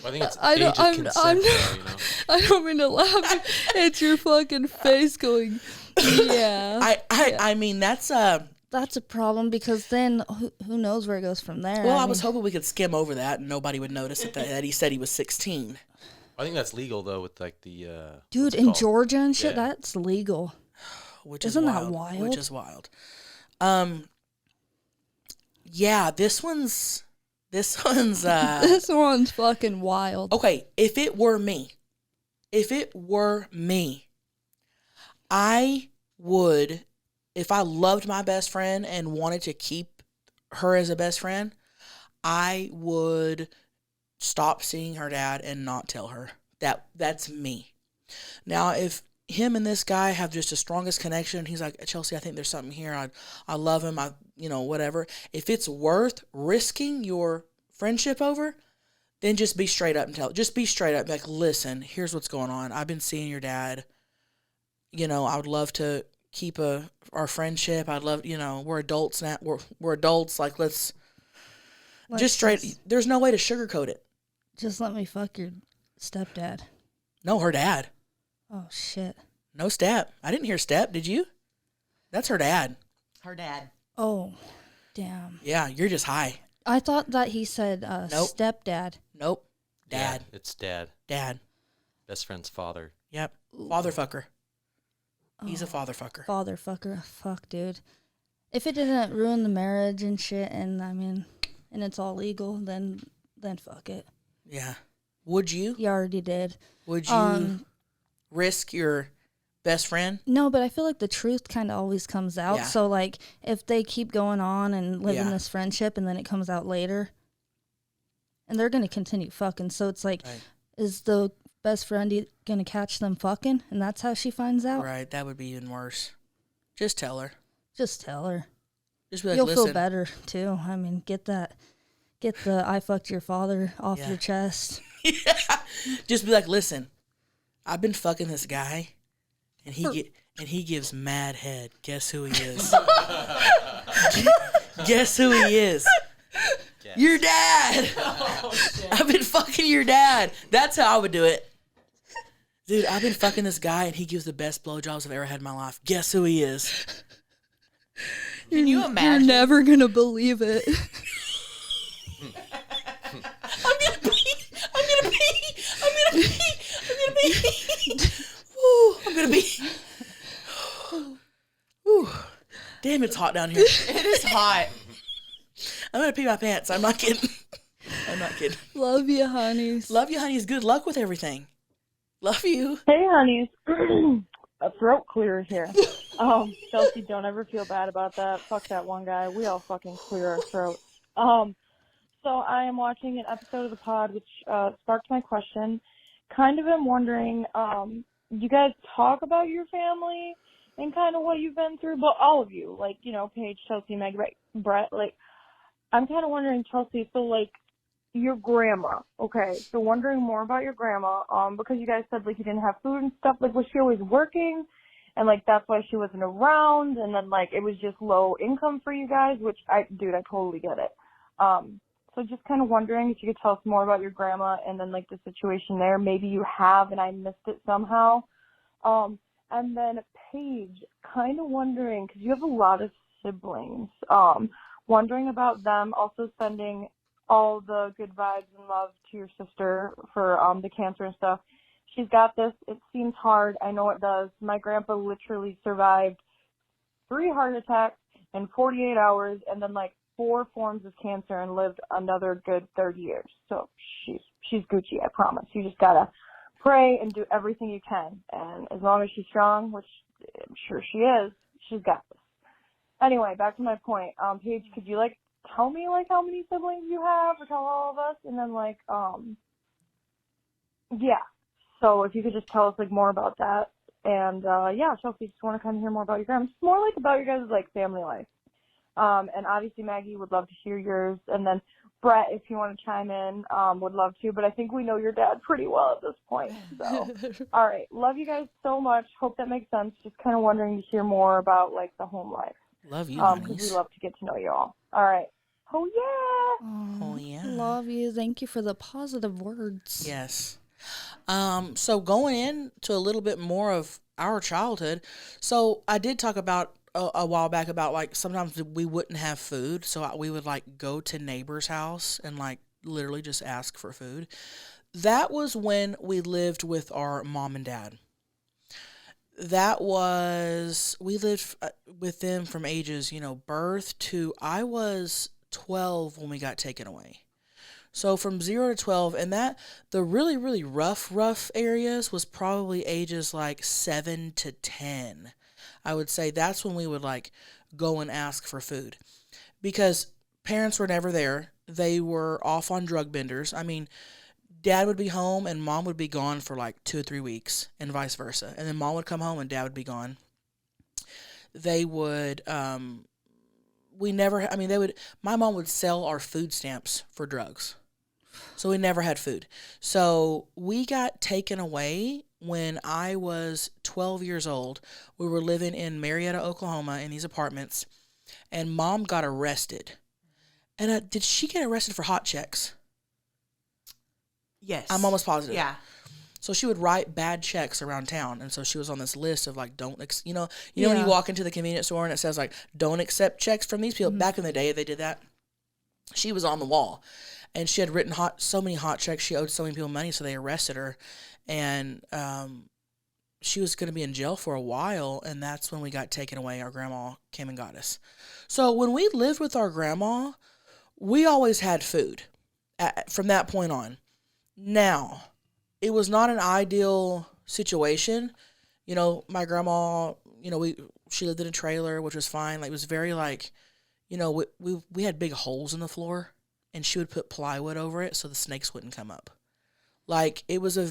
I think it's age of consent, though, I don't mean to laugh at your fucking face going, yeah. I mean, that's a problem because then who knows where it goes from there. Well, I was hoping we could skim over that and nobody would notice that he said he was 16. I think that's legal, though, with like the... Dude, in Georgia and shit, that's legal. Isn't that wild? Which is wild. Yeah, this one's this one's fucking wild. Okay, if it were me, I would, if I loved my best friend and wanted to keep her as a best friend, I would stop seeing her dad and not tell her. That's me. Now, if him and this guy have just the strongest connection, he's like, Chelsea, I think there's something here. I love him. Whatever. If it's worth risking your friendship over, then just be straight up and tell. Just be straight up. Like, listen, here's what's going on. I've been seeing your dad. I would love to keep our friendship. I'd love, we're adults now. We're adults. Like, let's just straight. There's no way to sugarcoat it. Just let me fuck your stepdad. No, her dad. Oh, shit. No step. I didn't hear step. Did you? That's her dad. Her dad. Oh, damn. Yeah, you're just high. I thought that he said Nope. stepdad. Nope. Dad. Yeah, it's dad. Dad. Best friend's father. Yep. Father fucker. He's a father fucker. Father fucker. Fuck, dude. If it didn't ruin the marriage and shit, and it's all legal, then fuck it. Yeah. Would you? You already did. Would you risk your best friend. No, but I feel like the truth kind of always comes out. Yeah. So, like, if they keep going on and living Yeah. this friendship and then it comes out later, and they're going to continue fucking. So, it's like, Right. is the best friend going to catch them fucking? And that's how she finds out? Right, that would be even worse. Just tell her. Just tell her. Just be like, You'll listen. feel better, too. I mean, get the I fucked your father off Yeah. your chest. Yeah. Just be like, listen, I've been fucking this guy, and he gives mad head. Guess who he is? Guess who he is? Guess. Your dad. I've been fucking your dad. That's how I would do it. Dude, I've been fucking this guy, and he gives the best blowjobs I've ever had in my life. Guess who he is? Can you You're imagine? never going to believe it. I'm gonna pee. I'm gonna pee. I'm gonna pee. I'm gonna pee. Ooh, I'm gonna pee. Ooh. Damn, it's hot down here. It is hot. I'm gonna pee my pants. I'm not kidding. I'm not kidding. Love you, honeys. Love you, honeys. Good luck with everything. Love you. Hey, honeys. A throat clearer here. Chelcie, don't ever feel bad about that. Fuck that one guy. We all fucking clear our throats. So I am watching an episode of the pod, which sparked my question. Kind of am wondering, you guys talk about your family and kind of what you've been through, but all of you, like, you know, Paige, Chelcie, Meg, Brett, like, I'm kind of wondering, Chelcie, so, like, your grandma, okay, so wondering more about your grandma, because you guys said, like, you didn't have food and stuff, like, was she always working, and, like, that's why she wasn't around, and then, like, it was just low income for you guys, which, I totally get it, so just kind of wondering if you could tell us more about your grandma, and then, like, the situation there, maybe you have, and I missed it somehow, and then Paige, kind of wondering, because you have a lot of siblings, wondering about them, also sending all the good vibes and love to your sister for the cancer and stuff. She's got this. It seems hard. I know it does. My grandpa literally survived 3 heart attacks in 48 hours and then like 4 forms of cancer and lived another good 30 years. So she's Gucci, I promise. You just gotta pray and do everything you can. And as long as she's strong, which I'm sure she is, she's got this. Anyway, back to my point. Paige, could you like tell me like how many siblings you have, or tell all of us, and then like yeah. So if you could just tell us like more about that, and yeah, Chelcie, just want to kind of hear more about your grandma, just more like about your guys' like family life. And obviously Maggie would love to hear yours, and then Brett, if you want to chime in, would love to. But I think we know your dad pretty well at this point. So, all right, love you guys so much. Hope that makes sense. Just kind of wondering to hear more about like the home life. Love you, Because honeys. we love to get to know you all. All right. Oh, yeah. Oh, yeah. Love you. Thank you for the positive words. Yes. So going into a little bit more of our childhood. So I did talk about a while back about like sometimes we wouldn't have food. So we would like go to neighbor's house and like literally just ask for food. That was when we lived with our mom and dad. We lived with them from ages, birth to, I was 12 when we got taken away. So from 0 to 12, and that, the really, really rough areas was probably ages like 7 to 10. I would say that's when we would like go and ask for food. Because parents were never there. They were off on drug benders. I mean, Dad would be home and Mom would be gone for like 2 or 3 weeks and vice versa. And then Mom would come home and Dad would be gone. They would, my mom would sell our food stamps for drugs. So we never had food. So we got taken away when I was 12 years old. We were living in Marietta, Oklahoma in these apartments and Mom got arrested. And did she get arrested for hot checks? Yes. I'm almost positive. Yeah. So she would write bad checks around town, and so she was on this list of like, when you Yeah. walk into the convenience store and it says like, don't accept checks from these people. Mhm. Back in the day, they did that. She was on the wall, and she had written so many hot checks. She owed so many people money, so they arrested her, and she was going to be in jail for a while. And that's when we got taken away. Our grandma came and got us. So when we lived with our grandma, we always had food from that point on. Now, it was not an ideal situation. You know, my grandma, you know, she lived in a trailer, which was fine. Like, it was very like, you know, we had big holes in the floor, and she would put plywood over it so the snakes wouldn't come up. Like, it wasn't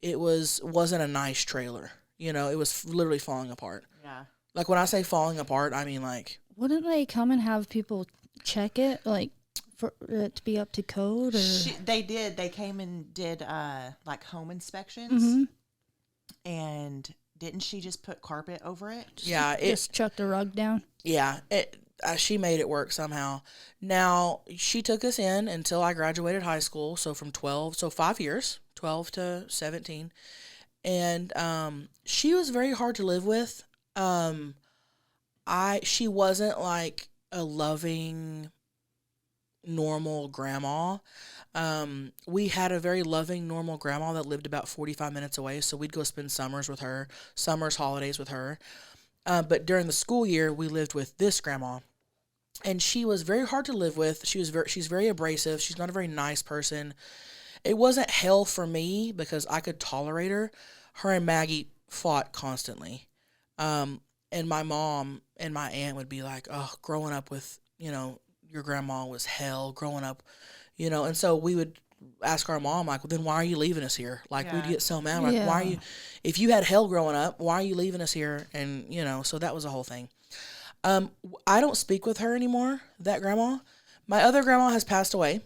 a nice trailer. You know, it was literally falling apart. Yeah. Like, when I say falling apart, I mean like, Wouldn't they come and have people check it, like, for it to be up to code? Or They did. They came and did like home inspections, Mhm. and didn't she just put carpet over it? yeah, just chuck the rug down? yeah, she made it work somehow. Now, she took us in until I graduated high school, so from 5 years, 12 to 17. And she was very hard to live with. She wasn't like a loving, normal grandma. We had a very loving, normal grandma that lived about 45 minutes away, so we'd go spend summers, holidays with her. But during the school year, we lived with this grandma, and she was very hard to live with. She's very abrasive. She's not a very nice person. It wasn't hell for me because I could tolerate her. Her and Maggie fought constantly. And my mom and my aunt would be like, oh, growing up with, you know, your grandma was hell growing up, you know. And so we would ask our mom, like, well, then why are you leaving us here? Like, we'd get so mad. Like, Yeah. why are you, if you had hell growing up, why are you leaving us here? And, you know, so that was the whole thing. I don't speak with her anymore, that grandma. My other grandma has passed away.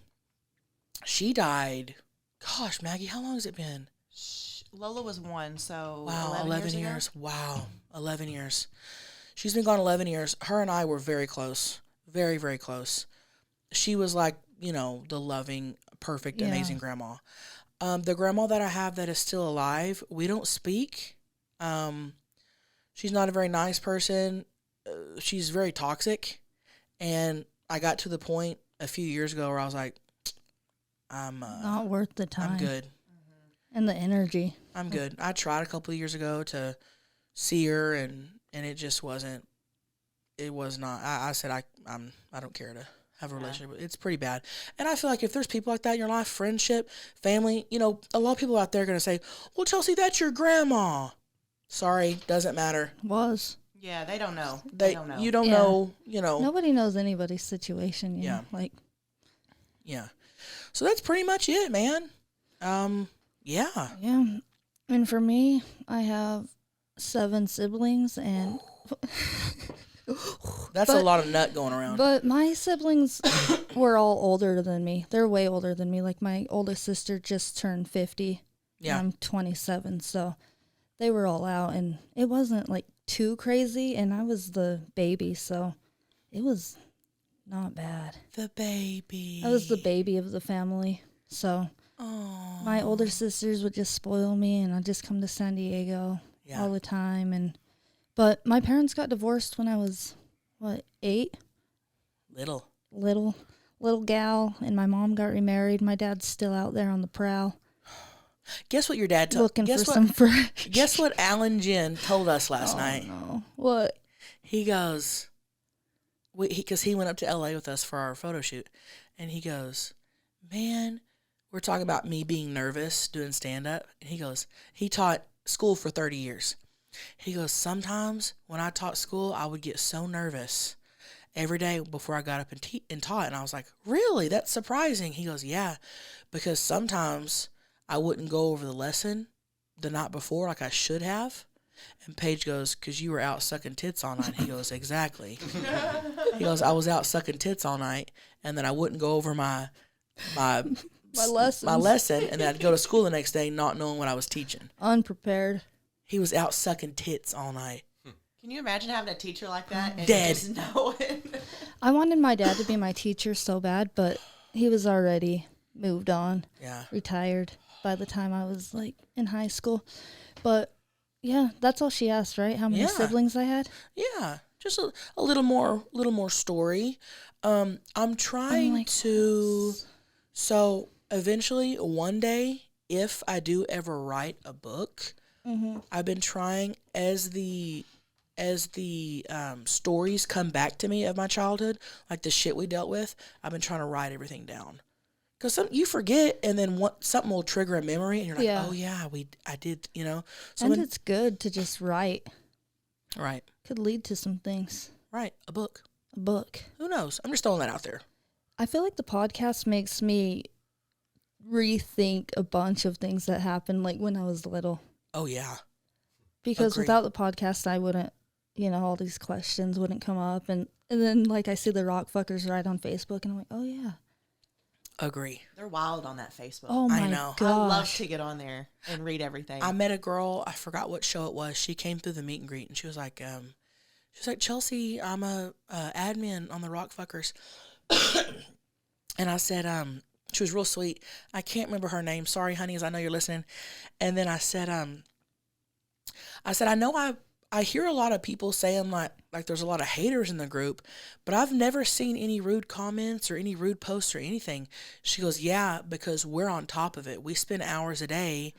She died. Gosh, Maggie, how long has it been? Lola was 1, so Wow, 11 years. years ago? Wow, 11 years. She's been gone 11 years. Her and I were very close. Very, very close. She was like, you know, the loving, perfect, Yeah. amazing grandma. The grandma that I have that is still alive, we don't speak. She's not a very nice person. She's very toxic. And I got to the point a few years ago where I was like, Not worth the time. I'm good. And the energy. I'm good. I tried a couple of years ago to see her, and it just wasn't. It was not. I said I don't care to have a relationship. It's pretty bad. And I feel like if there's people like that in your life, friendship, family, you know, a lot of people out there are gonna say, "Well, Chelcie, that's your grandma." Sorry, doesn't matter. Was. Yeah, they don't know. They don't know. You don't Yeah. know. You know. Nobody knows anybody's situation, you Yeah. know? Like, Yeah. So that's pretty much it, man. Yeah. yeah. And for me, I have 7 siblings, and That's a But- lot of nut going around. but my siblings were all older than me. They're way older than me. Like, my oldest sister just turned 50. Yeah. And I'm 27, so they were all out, and it wasn't like too crazy, and I was the baby, so it was not bad. The baby. I was the baby of the family, so Oh. my older sisters would just spoil me, and I'd just come to San Diego Yeah. all the time. But my parents got divorced when I was, 8? Little. Little gal, and my mom got remarried. My dad's still out there on the prowl Guess what your dad told. looking for Guess what? some fresh. Guess what Alan Jen told us last night. No. What? He goes, because he went up to LA with us for our photo shoot, and he goes, man, we're talking about me being nervous doing stand up, and he goes, he taught school for 30 years. He goes, sometimes when I taught school, I would get so nervous every day before I got up and taught, and I was like, really? That's surprising. He goes, yeah, because sometimes I wouldn't go over the lesson the night before like I should have. And Paige goes, because you were out sucking tits all night. He goes, exactly. He goes, I was out sucking tits all night, and then I wouldn't go over my lessons. and then I'd go to school the next day not knowing what I was teaching. Unprepared. He was out sucking tits all night. Can you imagine having a teacher like that? And Dead. Just know it? I wanted my dad to be my teacher so bad, but he was already moved on, Yeah. retired by the time I was like in high school. But yeah, that's all she asked, right? How many Yeah. siblings I had? Yeah. Just a little more story. I'm trying like, to. So eventually, one day, if I do ever write a book, I've been trying as the stories come back to me of my childhood, like the shit we dealt with. I've been trying to write everything down, Because you forget, and then something will trigger a memory, and you're like, Yeah. oh, yeah, I did, you know. So And it's good to just write. right, Could lead to some things. right, a book. A book. Who knows? I'm just throwing that out there. I feel like the podcast makes me rethink a bunch of things that happened like when I was little. Oh, yeah. Because Agreed. without the podcast, I wouldn't, all these questions wouldn't come up. And then, like, I see the rock fuckers right on Facebook, and I'm like, oh, yeah. Agree. They're wild on that Facebook. Oh, my I know. gosh. I love to get on there and read everything. I met a girl, I forgot what show it was. She came through the meet and greet, and she was like, Chelsea, I'm a admin on the Rock Fuckers. And I said, she was real sweet. I can't remember her name. Sorry, honeys, I know you're listening. And then I said, I know I hear a lot of people saying like there's a lot of haters in the group, but I've never seen any rude comments or any rude posts or anything. She goes, yeah, because we're on top of it. We spend hours a day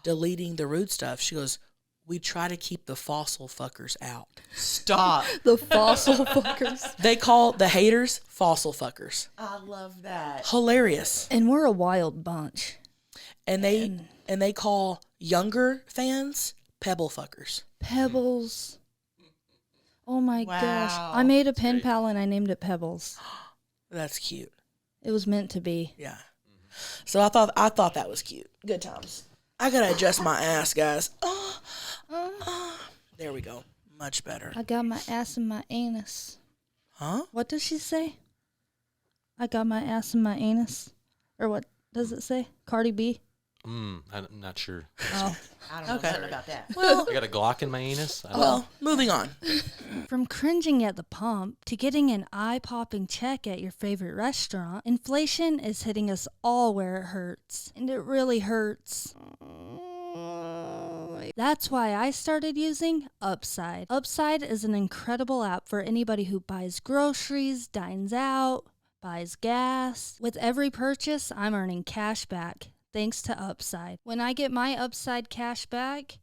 deleting the rude stuff. She goes, we try to keep the fossil fuckers out. Stop. The fossil fuckers. They call the haters fossil fuckers. I love that. Hilarious. And we're a wild bunch. And they call younger fans pebble fuckers. Pebbles. Oh, my Wow. gosh. I made a pen great. pal, and I named it Pebbles. That's cute. It was meant to be. Yeah. So I thought that was cute. Good times. I gotta adjust my ass, guys. There we go. Much better. I got my ass in my anus. Huh? What does she say? I got my ass in my anus. Or what does it say? Cardi B? I'm not sure. Oh. I don't know Okay. something about that. Well, I got a Glock in my anus. I don't know. well, moving on. From cringing at the pump to getting an eye-popping check at your favorite restaurant, inflation is hitting us all where it hurts. And it really hurts. That's why I started using Upside. Upside is an incredible app for anybody who buys groceries, dines out, buys gas. With every purchase, I'm earning cash back, thanks to Upside. When I get my Upside cash back,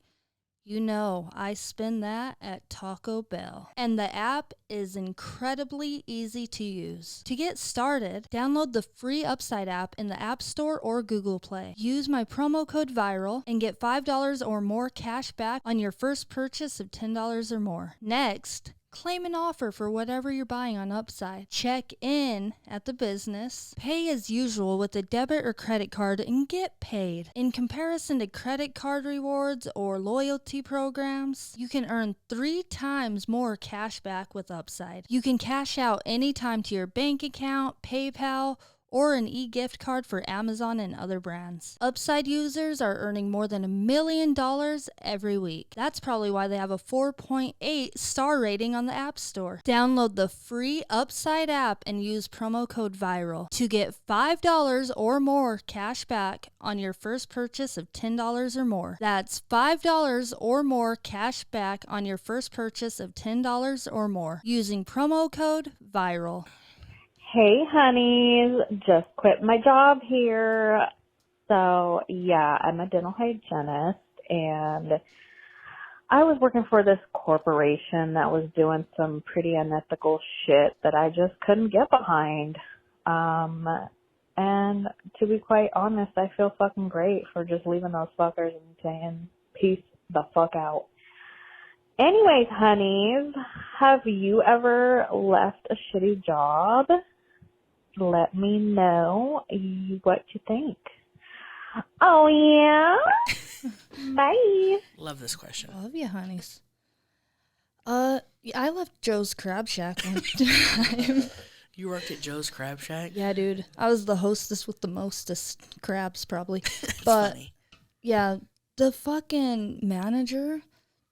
I spend that at Taco Bell. And the app is incredibly easy to use. To get started, download the free Upside app in the App Store or Google Play. Use my promo code VIRAL and get $5 or more cash back on your first purchase of $10 or more. Next, claim an offer for whatever you're buying on Upside. Check in at the business. Pay as usual with a debit or credit card and get paid. In comparison to credit card rewards or loyalty programs, you can earn 3 times more cash back with Upside. You can cash out anytime to your bank account, PayPal, or an e-gift card for Amazon and other brands. Upside users are earning more than $1 million every week. That's probably why they have a 4.8 star rating on the App Store. Download the free Upside app and use promo code VIRAL to get $5 or more cash back on your first purchase of $10 or more. That's $5 or more cash back on your first purchase of $10 or more using promo code VIRAL. Hey, honeys, just quit my job here. So, yeah, I'm a dental hygienist, and I was working for this corporation that was doing some pretty unethical shit that I just couldn't get behind. And to be quite honest, I feel fucking great for just leaving those fuckers and saying, peace the fuck out. Anyways, honeys, have you ever left a shitty job? Let me know what you think. Oh, yeah? Bye. Love this question. Love you, honeys. Yeah, I left Joe's Crab Shack one time. You worked at Joe's Crab Shack? Yeah, dude. I was the hostess with the mostest crabs, probably. It's But, funny. yeah, the fucking manager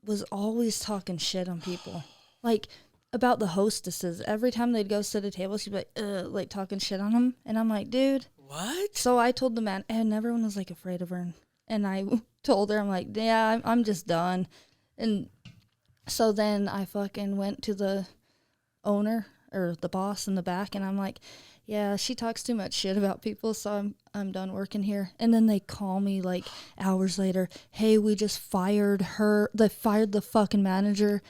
was always talking shit on people. Like, about the hostesses. Every time they'd go sit at a table, she'd be like talking shit on them. And I'm like, dude. What? So I told the man, and everyone was like afraid of her. And I told her, I'm like, yeah, I'm just done. And so then I fucking went to the owner or the boss in the back, and I'm like, yeah, she talks too much shit about people, so I'm done working here. And then they call me like hours later, hey, we just fired her. They fired the fucking manager.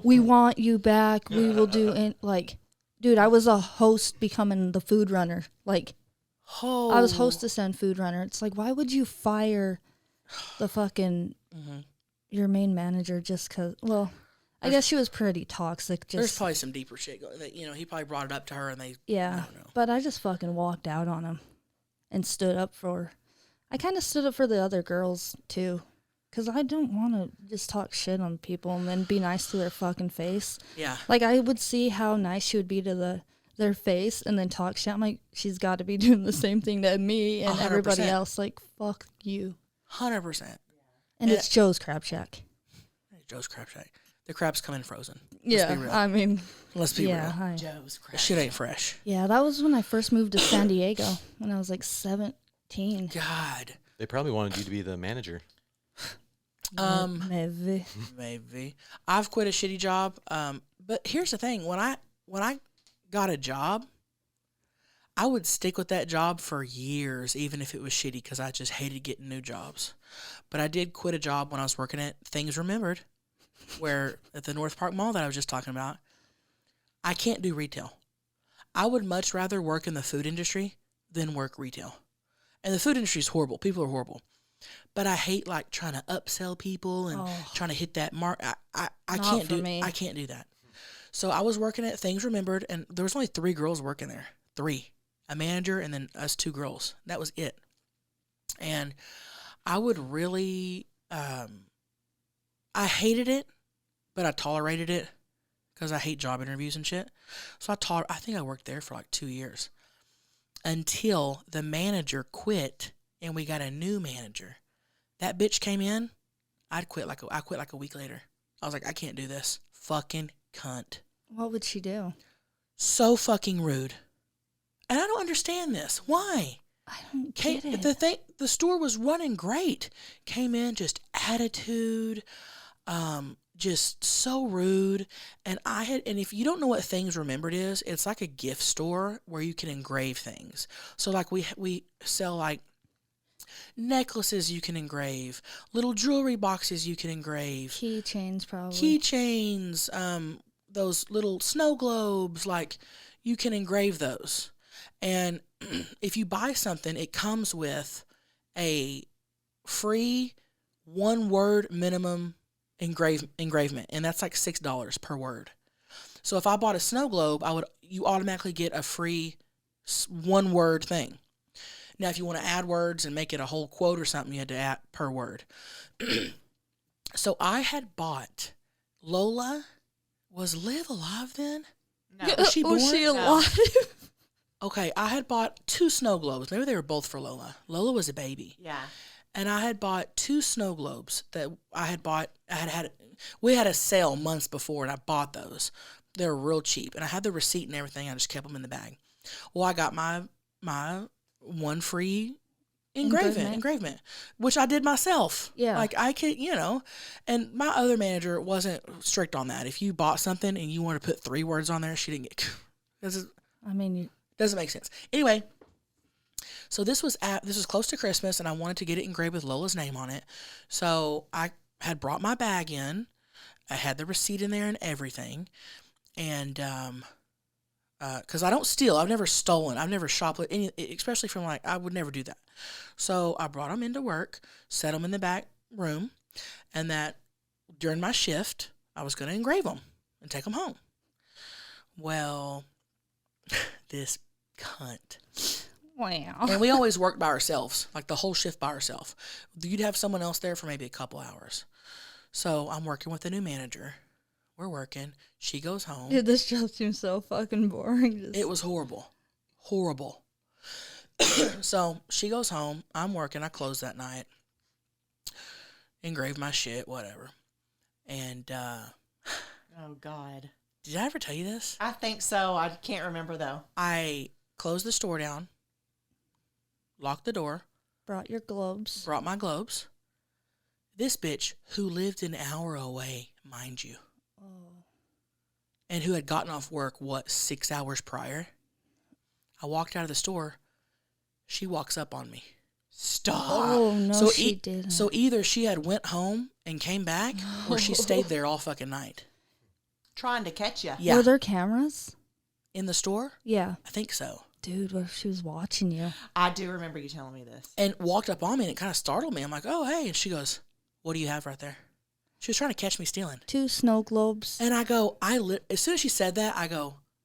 We want you back. We will do it. Like, dude, I was a host becoming the food runner. Like, Oh. I was hostess and food runner. It's like, why would you fire the fucking your main manager just because? Well, I guess she was pretty toxic. There's probably some deeper shit going. That, he probably brought it up to her, and they. Yeah, I don't know. but I just fucking walked out on him, and stood up for. I kind of stood up for the other girls too, because I don't want to just talk shit on people and then be nice to their fucking face. Yeah. Like I would see how nice she would be to their face, and then talk shit. I'm like, she's got to be doing the same thing to me and 100%. everybody else. Like, fuck you. 100%. And it's Joe's Crab Shack. Joe's Crab Shack. The crabs come in frozen. Yeah, be real. I mean, Let's be real. Joe's crap. Shit ain't fresh. Yeah, that was when I first moved to San Diego when I was like 17. God. They probably wanted you to be the manager. Maybe. Maybe. I've quit a shitty job. But here's the thing. When I got a job, I would stick with that job for years, even if it was shitty, because I just hated getting new jobs. But I did quit a job when I was working at Things Remembered, where at the North Park Mall that I was just talking about. I can't do retail. I would much rather work in the food industry than work retail. And the food industry is horrible. People are horrible. But I hate like trying to upsell people and trying to hit that mark. I can't do me. I can't do that. So I was working at Things Remembered, and there was only 3 girls working there. 3. A manager and then us 2 girls. That was it. And I would really I hated it, but I tolerated it because I hate job interviews and shit. So I think I worked there for like 2 years until the manager quit and we got a new manager. That bitch came in. I quit like a week later. I was like, I can't do this. Fucking cunt. What would she do? So fucking rude. And I don't understand this. Why? I don't get it. The store was running great. Came in, just attitude, just so rude. And if you don't know what Things Remembered is, it's like a gift store where you can engrave things. So like we sell like necklaces you can engrave, little jewelry boxes you can engrave. Keychains, probably. Keychains, those little snow globes, like you can engrave those. And if you buy something, it comes with a free 1-word minimum engravement, and that's like $6 per word. So if I bought a snow globe, you automatically get a free 1-word thing. Now, if you want to add words and make it a whole quote or something, you had to add per word. So I had bought Lola. Was Liv alive then? No. Was she born? Was she No. alive? Okay, I had bought 2 snow globes. Maybe they were both for Lola. Lola was a baby. Yeah. And I had bought 2 snow globes that I had bought. We had a sale months before, and I bought those. They were real cheap. And I had the receipt and everything. I just kept them in the bag. Well, I got my 1 free engravement, which I did myself. Yeah. Like I could, and my other manager wasn't strict on that. If you bought something and you wanted to put 3 words on there, she didn't get, I mean, doesn't make sense. Anyway, so this was close to Christmas, and I wanted to get it engraved with Lola's name on it. So I had brought my bag in. I had the receipt in there and everything. And because I don't steal. I've never stolen. I've never shoplifted, especially from I would never do that. So I brought them into work, set them in the back room, and that during my shift, I was going to engrave them and take them home. Well, this cunt. wow. And we always worked by ourselves, like the whole shift by ourselves. You'd have someone else there for maybe a couple hours. So I'm working with a new manager. We're working. She goes home. Dude, this job seems so fucking boring. It was horrible. Horrible. So she goes home. I'm working. I close that night. Engrave my shit, whatever. And Oh, God. did I ever tell you this? I think so. I can't remember, though. I closed the store down, locked the door, Brought your globes. brought my globes. This bitch, who lived an hour away, mind you, and who had gotten off work, 6 hours prior? I walked out of the store. She walks up on me. Stop. Oh, no, So she didn't. So either she had went home and came back, or she stayed there all fucking night. Trying to catch you. Yeah. Were there cameras? In the store? Yeah. I think so. Dude, what if she was watching you? I do remember you telling me this. And walked up on me, and it kind of startled me. I'm like, oh, hey. And she goes, what do you have right there? She was trying to catch me stealing. 2 snow globes. And I go, as soon as she said that,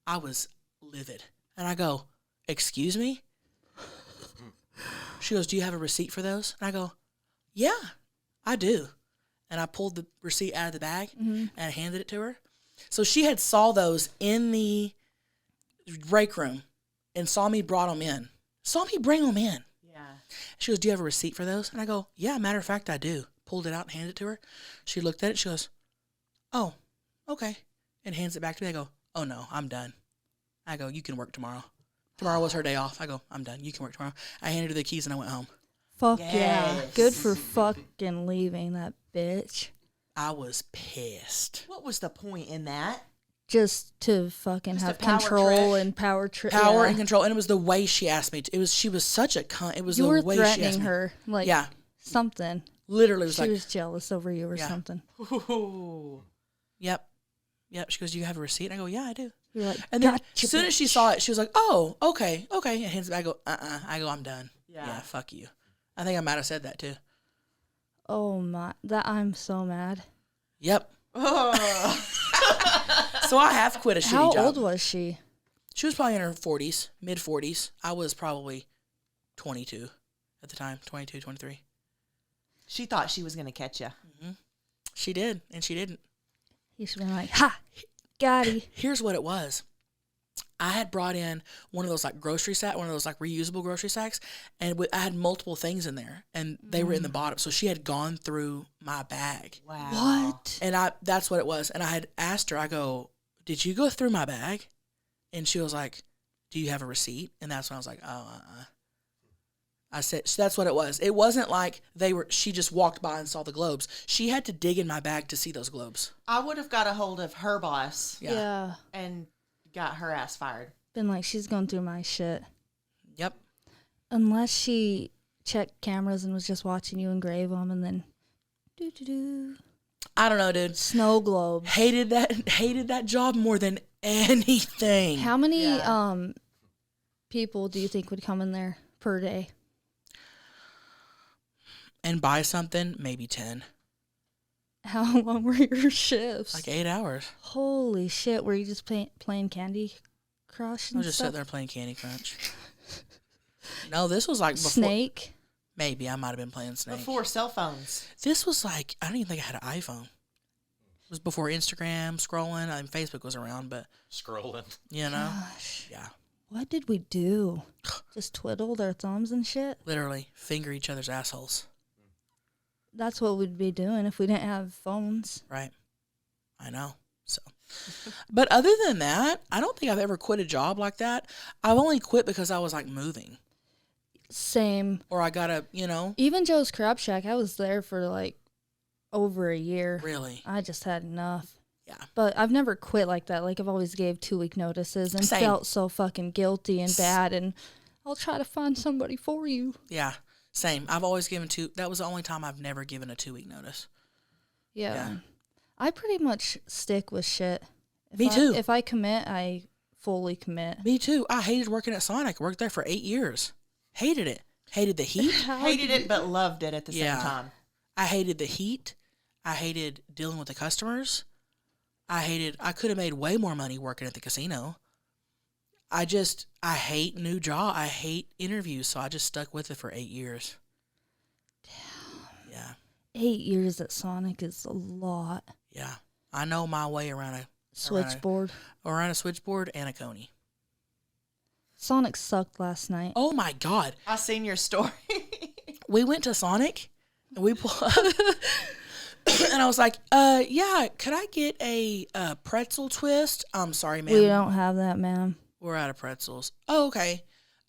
I was livid. And I go, excuse me? She goes, do you have a receipt for those? And I go, yeah, I do. And I pulled the receipt out of the bag and I handed it to her. So she had saw those in the break room and saw me brought them in. Saw me bring them in. Yeah. She goes, do you have a receipt for those? And I go, yeah, matter of fact, I do. Pulled it out and handed it to her. She looked at it. She goes, oh, okay. And hands it back to me. I go, oh, no, I'm done. I go, you can work tomorrow. Tomorrow was her day off. I go, I'm done. You can work tomorrow. I handed her the keys and I went home. Fuck yeah. Yes. Good for fucking leaving that bitch. I was pissed. What was the point in that? Just to fucking Just have a power control trip. and power trip. Power and control. And it was the way she asked me to. She was such a cunt. It was You the were way she asked threatening me. her. Like, Yeah. something. Literally it was She like, was jealous over you or Yeah. something. Ooh. yep. She goes, do you have a receipt? And I go, yeah, I do. You're like, And then gotcha, as soon as she bitch. saw it, she was like, oh, okay. And hands it back. I go, I go, I'm done. Yeah. Fuck you. I think I might have said that too. Oh my, I'm so mad. Yep. Oh. So I have quit a shitty How job. old was she? She was probably in her 40s, mid 40s. I was probably 22 at the time, 22, 23. She thought she was going to catch you. She did, and she didn't. You should have been like, ha, got it. Here's what it was. I had brought in one of those like grocery sack, one of those like reusable grocery sacks, and I had multiple things in there, and they were in the bottom. So she had gone through my bag, Wow. What? and that's what it was. And I had asked her, I go, "Did you go through my bag?" And she was like, "Do you have a receipt?" And that's when I was like, "Oh, I said, so that's what it was. It wasn't like she just walked by and saw the globes. She had to dig in my bag to see those globes. I would have got a hold of her boss Yeah. and got her ass fired. Been like, she's going through my shit. Yep. Unless she checked cameras and was just watching you engrave them and then do. I don't know, dude. Snow globes. Hated that job more than anything. How many Yeah. people do you think would come in there per day? And buy something, maybe 10. How long were your shifts? Like 8 hours. Holy shit, were you just playing Candy Crush I and was just stuff? sitting there playing Candy Crunch. No, this was like before. Snake? Maybe I might have been playing Snake. Before cell phones. This was like, I don't even think I had an iPhone. It was before Instagram, scrolling. I mean, Facebook was around, but, Scrolling. you know. Gosh. Yeah. What did we do? Just twiddled our thumbs and shit? Literally finger each other's assholes. That's what we'd be doing if we didn't have phones. Right. I know. So, but other than that, I don't think I've ever quit a job like that. I've only quit because I was like moving Same. or I got to, Even Joe's Crab Shack, I was there for like over a year. really. I just had enough. Yeah. But I've never quit like that. Like, I've always gave 2-week notices and Same. felt so fucking guilty and bad. And I'll try to find somebody for you. Yeah. Same. I've always given that was the only time I've never given a 2-week notice. Yeah. Yeah. I pretty much stick with shit. Me too. If I commit, I fully commit. Me too. I hated working at Sonic. Worked there for 8 years. Hated it. Hated the heat. Hated it, but loved it at the Yeah. same time. I hated the heat. I hated dealing with the customers. I could have made way more money working at the casino. I hate new job. I hate interviews, so I just stuck with it for 8 years. Damn. Yeah. 8 years at Sonic is a lot. Yeah. I know my way around a Switchboard. switchboard and a coney. Sonic sucked last night. Oh my God. I seen your story. We went to Sonic and we pulled up and I was like, yeah, could I get a pretzel twist? I'm sorry, ma'am. We don't have that, ma'am. We're out of pretzels. Oh, okay.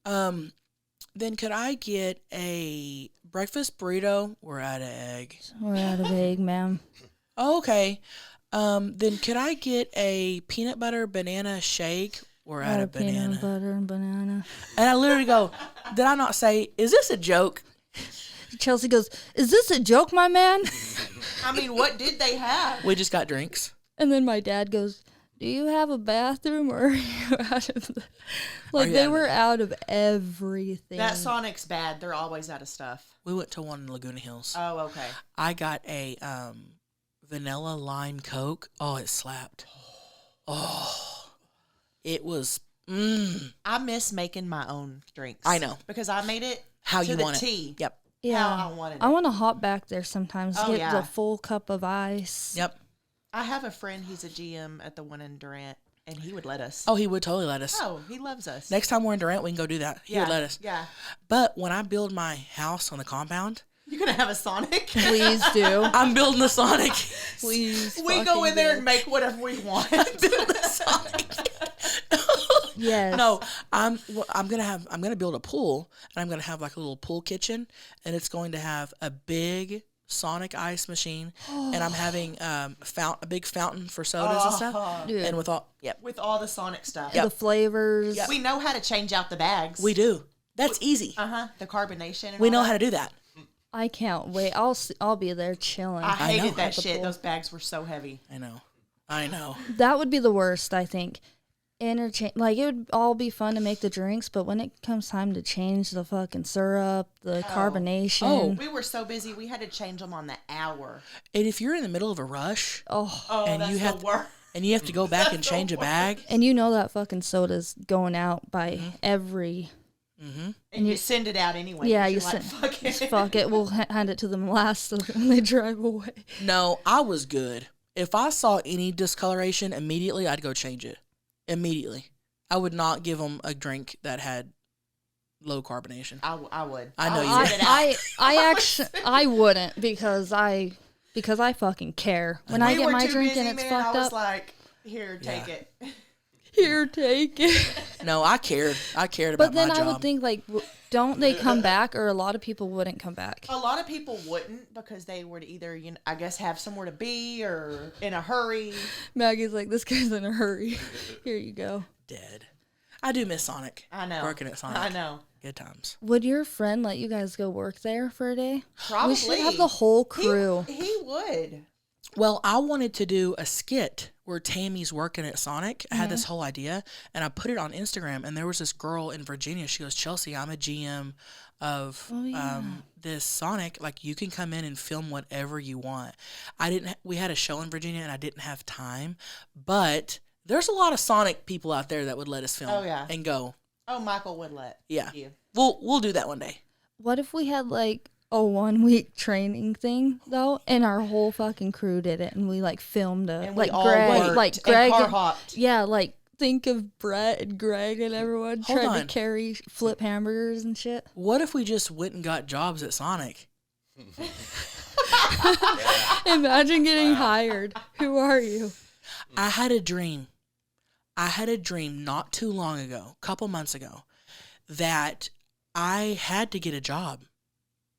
Then could I get a breakfast burrito? We're out of egg. We're out of egg, ma'am. Oh, okay. Then could I get a peanut butter banana shake? We're out of banana. Peanut butter and banana. And I literally go, did I not say, is this a joke? Chelcie goes, is this a joke, my man? I mean, what did they have? We just got drinks. And then my dad goes, do you have a bathroom or are you out of the... Like, you they out of were it? out of everything. That Sonic's bad. They're always out of stuff. We went to one in Laguna Hills. Oh, okay. I got a vanilla lime Coke. Oh, it slapped. Oh, it was. I miss making my own drinks. I know. Because I made it How to you the want T. it? Yep. Yeah. How I wanted it. I want to hop back there sometimes. Oh, Get yeah. the full cup of ice. Yep. I have a friend, he's a GM at the one in Durant, and he would let us. Oh, he would totally let us. Oh, he loves us. Next time we're in Durant, we can go do that. He would let us. Yeah. But when I build my house on the compound, You're going to have a Sonic? Please do. I'm building a Sonic. Please. We go in there do. and make whatever we want. Build a Sonic. Yes. No, I'm gonna build a pool, and I'm gonna have like a little pool kitchen, and it's going to have a big Sonic ice machine, and I'm having a big fountain for sodas and stuff, Dude. and with all With all the Sonic stuff. The flavors. We know how to change out the bags. we do. That's easy. The carbonation. And We all know that. how to do that. I can't wait. I'll be there chilling. I hated know. that At the shit. pool. Those bags were so heavy. I know. That would be the worst, I think. Like, it would all be fun to make the drinks, but when it comes time to change the fucking syrup, the carbonation. Oh. We were so busy, we had to change them on the hour. And if you're in the middle of a rush, Oh, And that's you have- the worst. and you have to go back and change a bag, And you know that fucking soda's going out by every... And you send it out anyway. Yeah, 'cause you you're like, send... fuck it. Just fuck it. We'll hand it to them last so when they drive away. no, I was good. If I saw any discoloration, immediately I'd go change it. Immediately. I would not give them a drink that had low carbonation. I would. I know you I'll would. send it out. I actually... I wouldn't because I fucking care. When I We get were my too drink busy, and it's man. fucked I was up... like, here, take it. Here, take it. No, I cared. I cared But about then my I job. would think, like, don't they come back? Or a lot of people wouldn't come back. A lot of people wouldn't because they would either, I guess, have somewhere to be or in a hurry. Maggie's like, this guy's in a hurry. Here you go. Dead. I do miss Sonic. I know. Working at Sonic. I know. Good times. Would your friend let you guys go work there for a day? Probably. We should have the whole crew. He would. Well, I wanted to do a skit where Tammy's working at Sonic. I had this whole idea, and I put it on Instagram, and there was this girl in Virginia. She goes, Chelcie, I'm a GM of this Sonic. Like, you can come in and film whatever you want. We had a show in Virginia, and I didn't have time, but there's a lot of Sonic people out there that would let us film Oh, yeah. and go. Oh, Michael would let Yeah. you. We'll do that one day. What if we had, like, a 1 week training thing, though, and our whole fucking crew did it, and we, like, filmed And like, we all Greg, worked like, and Greg. car hopped. Yeah, like, think of Brett and Greg and everyone Hold trying on. to carry flip hamburgers and shit. What if we just went and got jobs at Sonic? Imagine getting hired. Who are you? I had a dream. Not too long ago, a couple months ago, that I had to get a job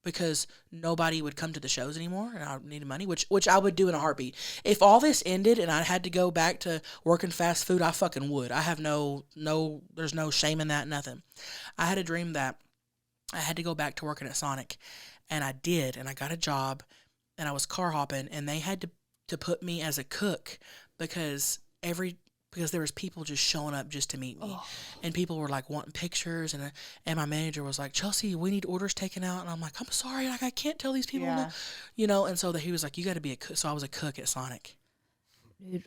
because nobody would come to the shows anymore and I needed money, which I would do in a heartbeat. If all this ended and I had to go back to working fast food, I fucking would. I have there's no shame in that, nothing. I had a dream that I had to go back to working at Sonic, and I did, and I got a job, and I was car hopping, and they had to put me as a cook because there was people just showing up just to meet me, and people were like wanting pictures, and my manager was like, Chelcie, we need orders taken out, and I'm like, I'm sorry, like I can't tell these people, no. And so he was like, you got to be a cook. So I was a cook at Sonic. Dude,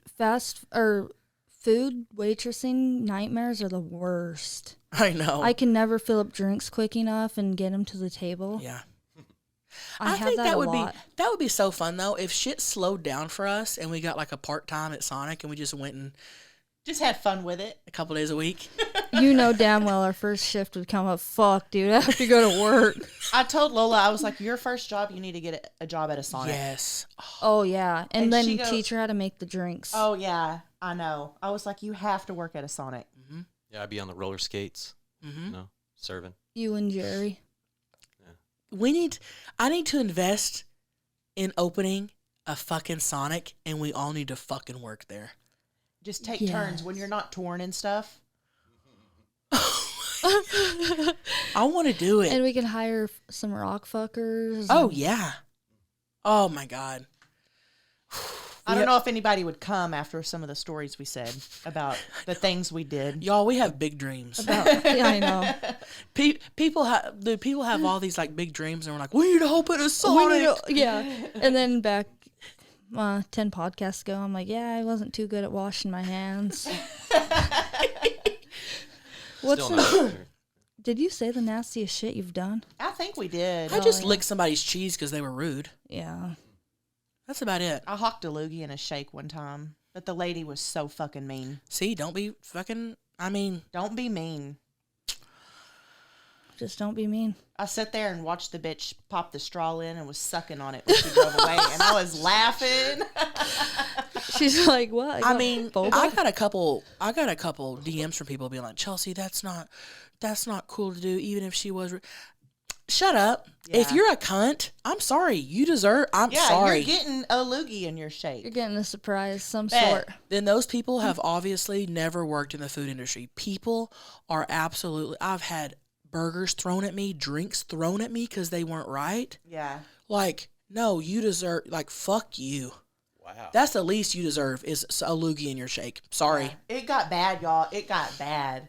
food waitressing nightmares are the worst. I know. I can never fill up drinks quick enough and get them to the table. Yeah. I have think that a would lot. that would be so fun though if shit slowed down for us and we got like a part-time at Sonic and we just went and Just had fun with it. a couple days a week. You know damn well our first shift would come up. Fuck, dude, I have to go to work. I told Lola, I was like, your first job, you need to get a job at a Sonic. Yes. Oh yeah, and And then she goes- teach her how to make the drinks. Oh, yeah, I know. I was like, you have to work at a Sonic. Yeah, I'd be on the roller skates, serving. You and Jerry. I need to invest in opening a fucking Sonic and we all need to fucking work there. Just take Yes. turns when you're not touring and stuff. I want to do it. And we can hire some rock fuckers. Oh and- yeah. Oh my God. I I don't know if anybody would come after some of the stories we said about the things we did. Y'all, we have big dreams. Yeah, I know. People have all these like big dreams, and we're like, we need to open a Sonic. Yeah. And then back 10 podcasts ago, I'm like, yeah, I wasn't too good at washing my hands. What's Still not. Did you say the nastiest shit you've done? I think we did. I just licked somebody's cheese because they were rude. Yeah. That's about it. I hawked a loogie in a shake one time, but the lady was so fucking mean. See, don't be fucking. I mean, Don't be mean. Just don't be mean. I sat there and watched the bitch pop the straw in and was sucking on it when she drove away, and I was laughing. She's like, what? I mean, boba? I got a couple DMs from people being like, Chelsea, that's not cool to do, even if she was. Shut up. Yeah. If you're a cunt, I'm sorry. You deserve. I'm sorry. You're getting a loogie in your shake. You're getting a surprise, some Bet. sort. Then those people have obviously never worked in the food industry. People are absolutely. I've had burgers thrown at me, drinks thrown at me because they weren't right. Yeah. Like, no, you deserve. Like, fuck you. Wow. That's the least you deserve is a loogie in your shake. Sorry. Yeah. It got bad, y'all. It got bad.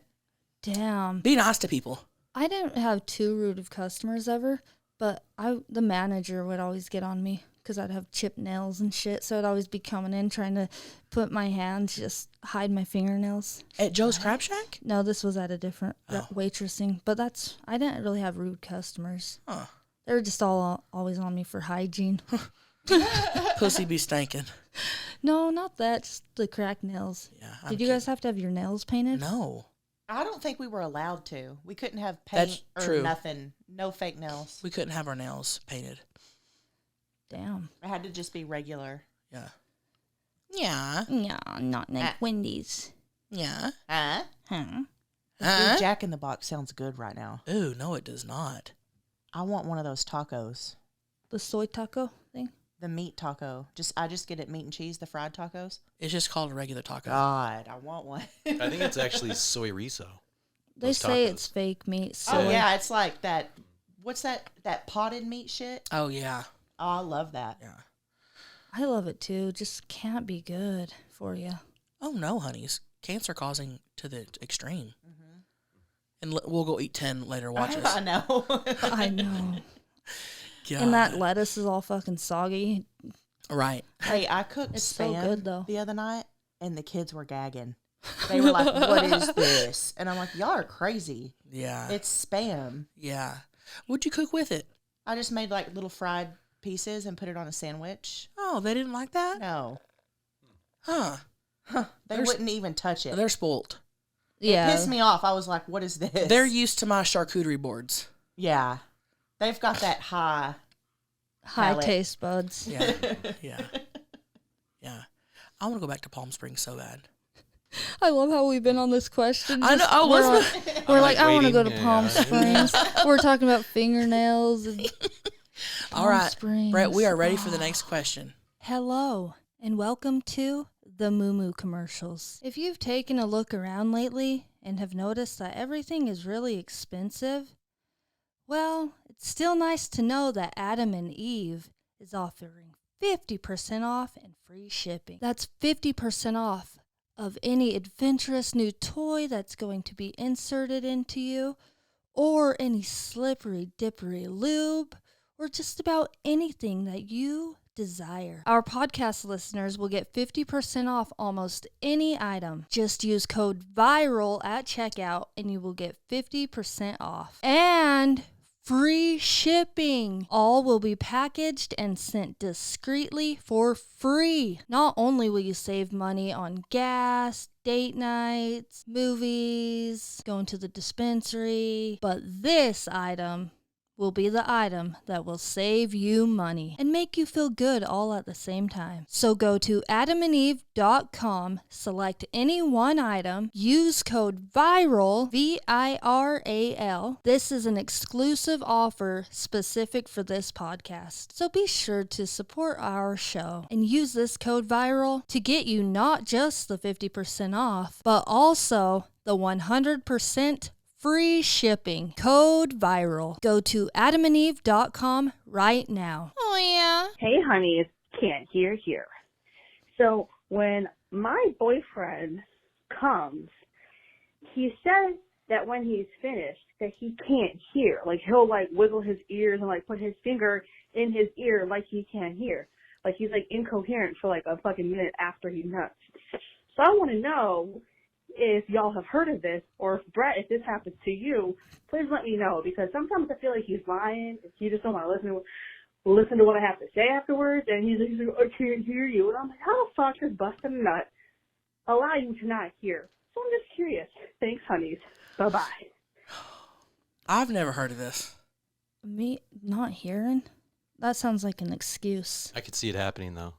Damn. Be nice to people. I didn't have too rude of customers ever, but the manager would always get on me because I'd have chipped nails and shit. So I'd always be coming in trying to put my hands, just hide my fingernails. At Joe's Crab Shack? No, this was at a different Oh. waitressing, but I didn't really have rude customers. Huh. They were just always on me for hygiene. Pussy be stankin'. No, not that, just the cracked nails. Yeah. Did you guys have to have your nails painted? No. I don't think we were allowed to. We couldn't have That's paint or true. nothing. No fake nails. We couldn't have our nails painted. Damn. It had to just be regular. Yeah. Yeah. Yeah, not like Ah. Wendy's. Yeah. Huh? Huh? Huh? Jack in the Box sounds good right now. Ooh, no, it does not. I want one of those tacos. The soy taco thing? The meat taco. I just get it meat and cheese, the fried tacos. It's just called a regular taco. God, I want one. I think it's actually soy riso. They Those say tacos. it's fake meat. So Oh yeah, it's like that. What's that? That potted meat shit. Oh, yeah. Oh, I love that. Yeah. I love it too. Just can't be good for you. Oh, no, honeys. Cancer causing to the extreme. And we'll go eat 10 later. Watch I us. know. I know. God. And that lettuce is all fucking soggy. Right. Hey, I cooked It's so spam good, though. the other night, and the kids were gagging. They were like, "What is this?" And I'm like, "Y'all are crazy. Yeah. It's spam." Yeah. What'd you cook with it? I just made like little fried pieces and put it on a sandwich. Oh, they didn't like that? No, Huh. they There's- wouldn't even touch it. They're spoilt. It Yeah. pissed me off. I was like, "What is this?" They're used to my charcuterie boards. yeah, they've got that high. High palate. taste buds. Yeah. Yeah. Yeah. I want to go back to Palm Springs so bad. I love how we've been on this question. I know. Just- Oh, we're wasn't on- We're like, I want to go to waiting. Palm Yeah. Springs. We're talking about fingernails. And All right. Springs. Brett, we are ready for the next question. Hello, and welcome to the Moo Moo commercials. If you've taken a look around lately and have noticed that everything is really expensive, well, it's still nice to know that Adam and Eve is offering 50% off and free shipping. That's 50% off of any adventurous new toy that's going to be inserted into you, or any slippery dippery lube, or just about anything that you desire. Our podcast listeners will get 50% off almost any item. Just use code VIRAL at checkout and you will get 50% off. And free shipping. All will be packaged and sent discreetly for free. Not only will you save money on gas, date nights, movies, going to the dispensary, but this item will be the item that will save you money and make you feel good all at the same time. So go to adamandeve.com, select any one item, use code VIRAL, VIRAL. This is an exclusive offer specific for this podcast. So be sure to support our show and use this code VIRAL to get you not just the 50% off, but also the 100% free shipping. Code VIRAL. Go to adamandeve.com right now. Oh, yeah. Hey, honey, it's Kent here. So when my boyfriend comes, he says that when he's finished, that he can't hear. Like, he'll, like, wiggle his ears and, like, put his finger in his ear like he can't hear. Like, he's, like, incoherent for, like, a fucking minute after he nuts. So I want to know if y'all have heard of this, or if, Brett, if this happens to you, please let me know, because sometimes I feel like he's lying. He just don't want to listen to what I have to say afterwards, and he's like, I can't hear you. And I'm like, how the fuck does busting a nut allow you to not hear? So I'm just curious. Thanks, honeys. Bye-bye. I've never heard of this. Me not hearing? That sounds like an excuse. I could see it happening, though.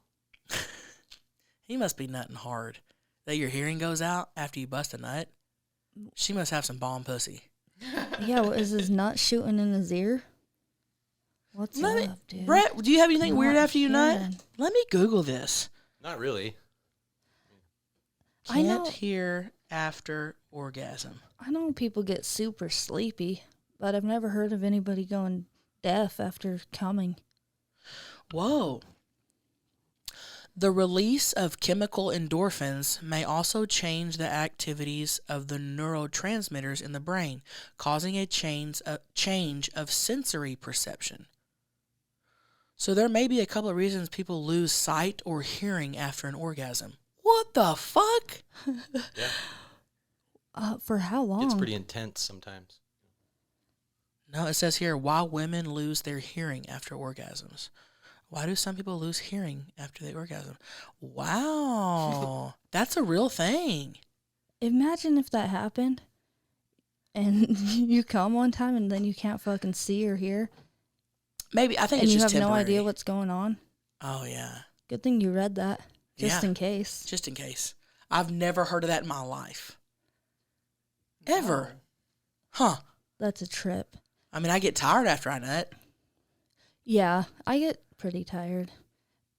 He must be nutting hard. That your hearing goes out after you bust a nut? She must have some bomb pussy. Yeah, what, is his nut shooting in his ear? What's up, dude? Brett, do you have anything Not weird after you nut? hearing. Let me Google this. Not really. I know- Can't hear after orgasm. I know people get super sleepy, but I've never heard of anybody going deaf after coming. Whoa. The release of chemical endorphins may also change the activities of the neurotransmitters in the brain, causing a change of sensory perception. So there may be a couple of reasons people lose sight or hearing after an orgasm. What the fuck? Yeah. For how long? It's pretty intense sometimes. No, it says here, why women lose their hearing after orgasms. Why do some people lose hearing after they orgasm? Wow. That's a real thing. Imagine if that happened and you come one time and then you can't fucking see or hear. Maybe, I think And it's you just have temporary. no idea what's going on. Oh, yeah. Good thing you read that. Just Yeah. in case. Just in case. I've never heard of that in my life. Ever. Huh. That's a trip. I mean, I get tired after I nut. Yeah, I get pretty tired.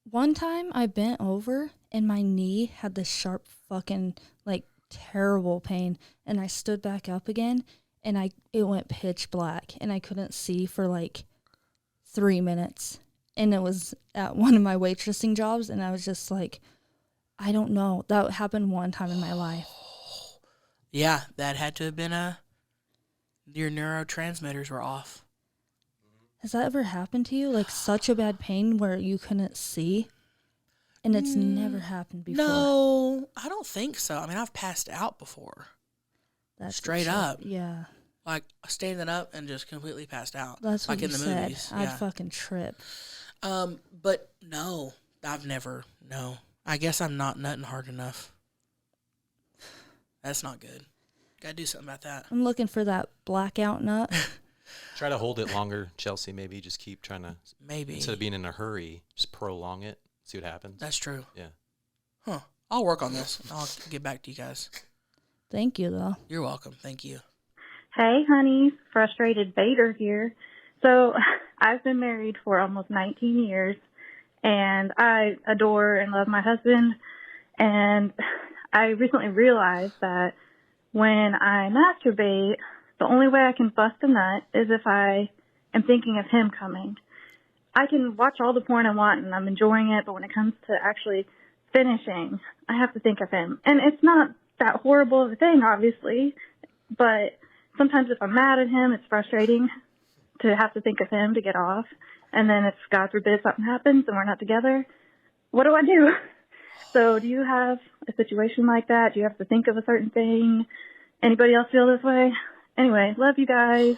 One time I bent over and my knee had this sharp fucking, like, terrible pain. And I stood back up again and it went pitch black and I couldn't see for like 3 minutes. And it was at one of my waitressing jobs and I was just like, I don't know. That happened one time in my life. Yeah, that had to have been your neurotransmitters were off. Has that ever happened to you? Like such a bad pain where you couldn't see? And it's never happened before. No, I don't think so. I mean, I've passed out before. That's straight the shit. up. Yeah. Like, standing up and just completely passed out. That's what like you in the said. movies. I'd Yeah. fucking trip. But no, I've never, no. I guess I'm not nutting hard enough. That's not good. Gotta do something about that. I'm looking for that blackout nut. Try to hold it longer, Chelsea. Maybe just keep trying to. Maybe. Instead of being in a hurry, just prolong it. See what happens. That's true. Yeah. Huh. I'll work on this. I'll get back to you guys. Thank you, though. You're welcome. Thank you. Hey, honeys. Frustrated Vader here. So I've been married for almost 19 years, and I adore and love my husband. And I recently realized that when I masturbate, the only way I can bust a nut is if I am thinking of him coming. I can watch all the porn I want, and I'm enjoying it, but when it comes to actually finishing, I have to think of him. And it's not that horrible of a thing, obviously, but sometimes if I'm mad at him, it's frustrating to have to think of him to get off. And then if, God forbid, something happens and we're not together, what do I do? So do you have a situation like that? Do you have to think of a certain thing? Anybody else feel this way? Anyway, love you guys.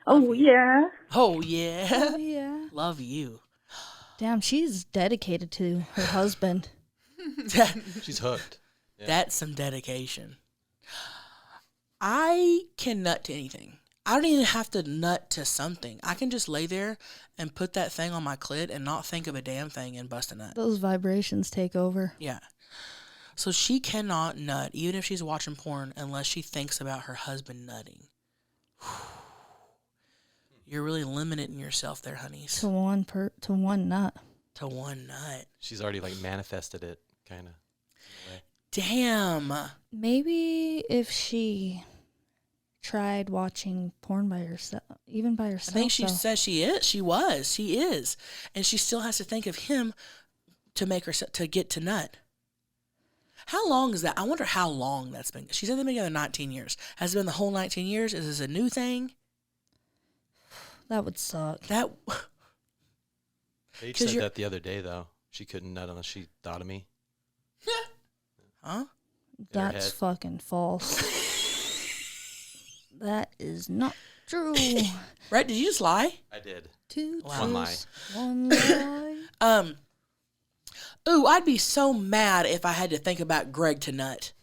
Oh, yeah. Oh, yeah. Oh, yeah. Love you. Damn, she's dedicated to her husband. She's hooked. Yeah. That's some dedication. I can nut to anything. I don't even have to nut to something. I can just lay there and put that thing on my clit and not think of a damn thing and bust a nut. Those vibrations take over. Yeah. So she cannot nut, even if she's watching porn, unless she thinks about her husband nutting. You're really limiting yourself there, honeys. To one nut. To one nut. She's already like manifested it, kind of. Damn. Maybe if she tried watching porn by herself, even by herself. I think she though. says she is. She is. And she still has to think of him to make her, to get to nut. How long is that? I wonder how long that's been. She said they've been together 19 years. Has it been the whole 19 years? Is this a new thing? That would suck. That. Paige said that the other day, though. She couldn't nut unless she thought of me. Huh? That's fucking false. That is not true. Brett, did you just lie? I did. Two One lie. One lie. Ooh, I'd be so mad if I had to think about Greg to nut.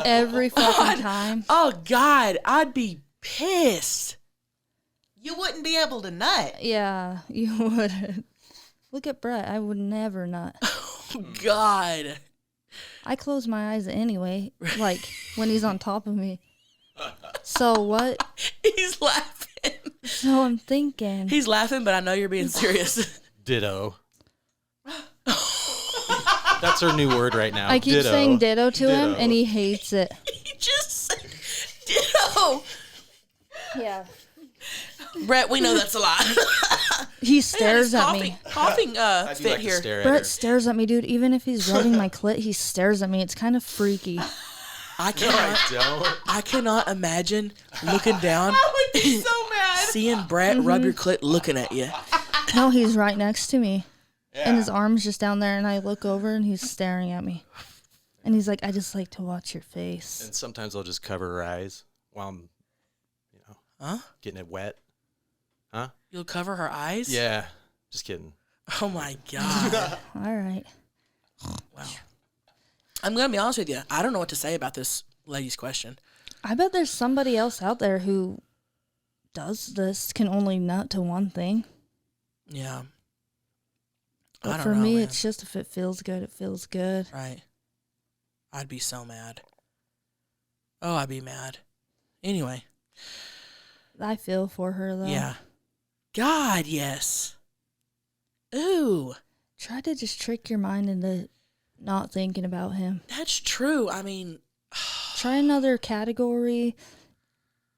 Every fucking time. Oh, God. I'd be pissed. You wouldn't be able to nut. Yeah, you would. Look at Brett. I would never nut. Oh, God. I close my eyes anyway, like when he's on top of me. So what? He's laughing. So I'm thinking. He's laughing, but I know you're being serious. Ditto. That's her new word right now. I keep saying ditto to him, and he hates it. He just said ditto. Yeah. Brett, we know that's a lie. He stares at me. Coughing fit like here. Brett stares at me, dude. Even if he's rubbing my clit, he stares at me. It's kind of freaky. I cannot imagine looking down. I would be so mad. Seeing Brett rub your clit looking at you. No, he's right next to me. Yeah. And his arm's just down there, and I look over, and he's staring at me. And he's like, I just like to watch your face. And sometimes I'll just cover her eyes while I'm, getting it wet. Huh? You'll cover her eyes? Yeah. Just kidding. Oh, my God. All right. Wow. I'm going to be honest with you. I don't know what to say about this lady's question. I bet there's somebody else out there who does this, can only nut to one thing. Yeah. But for me, it's just if it feels good, it feels good. Right. I'd be so mad. Oh, I'd be mad. Anyway. I feel for her, though. Yeah. God, yes. Ooh. Try to just trick your mind into not thinking about him. That's true. I mean. Try another category.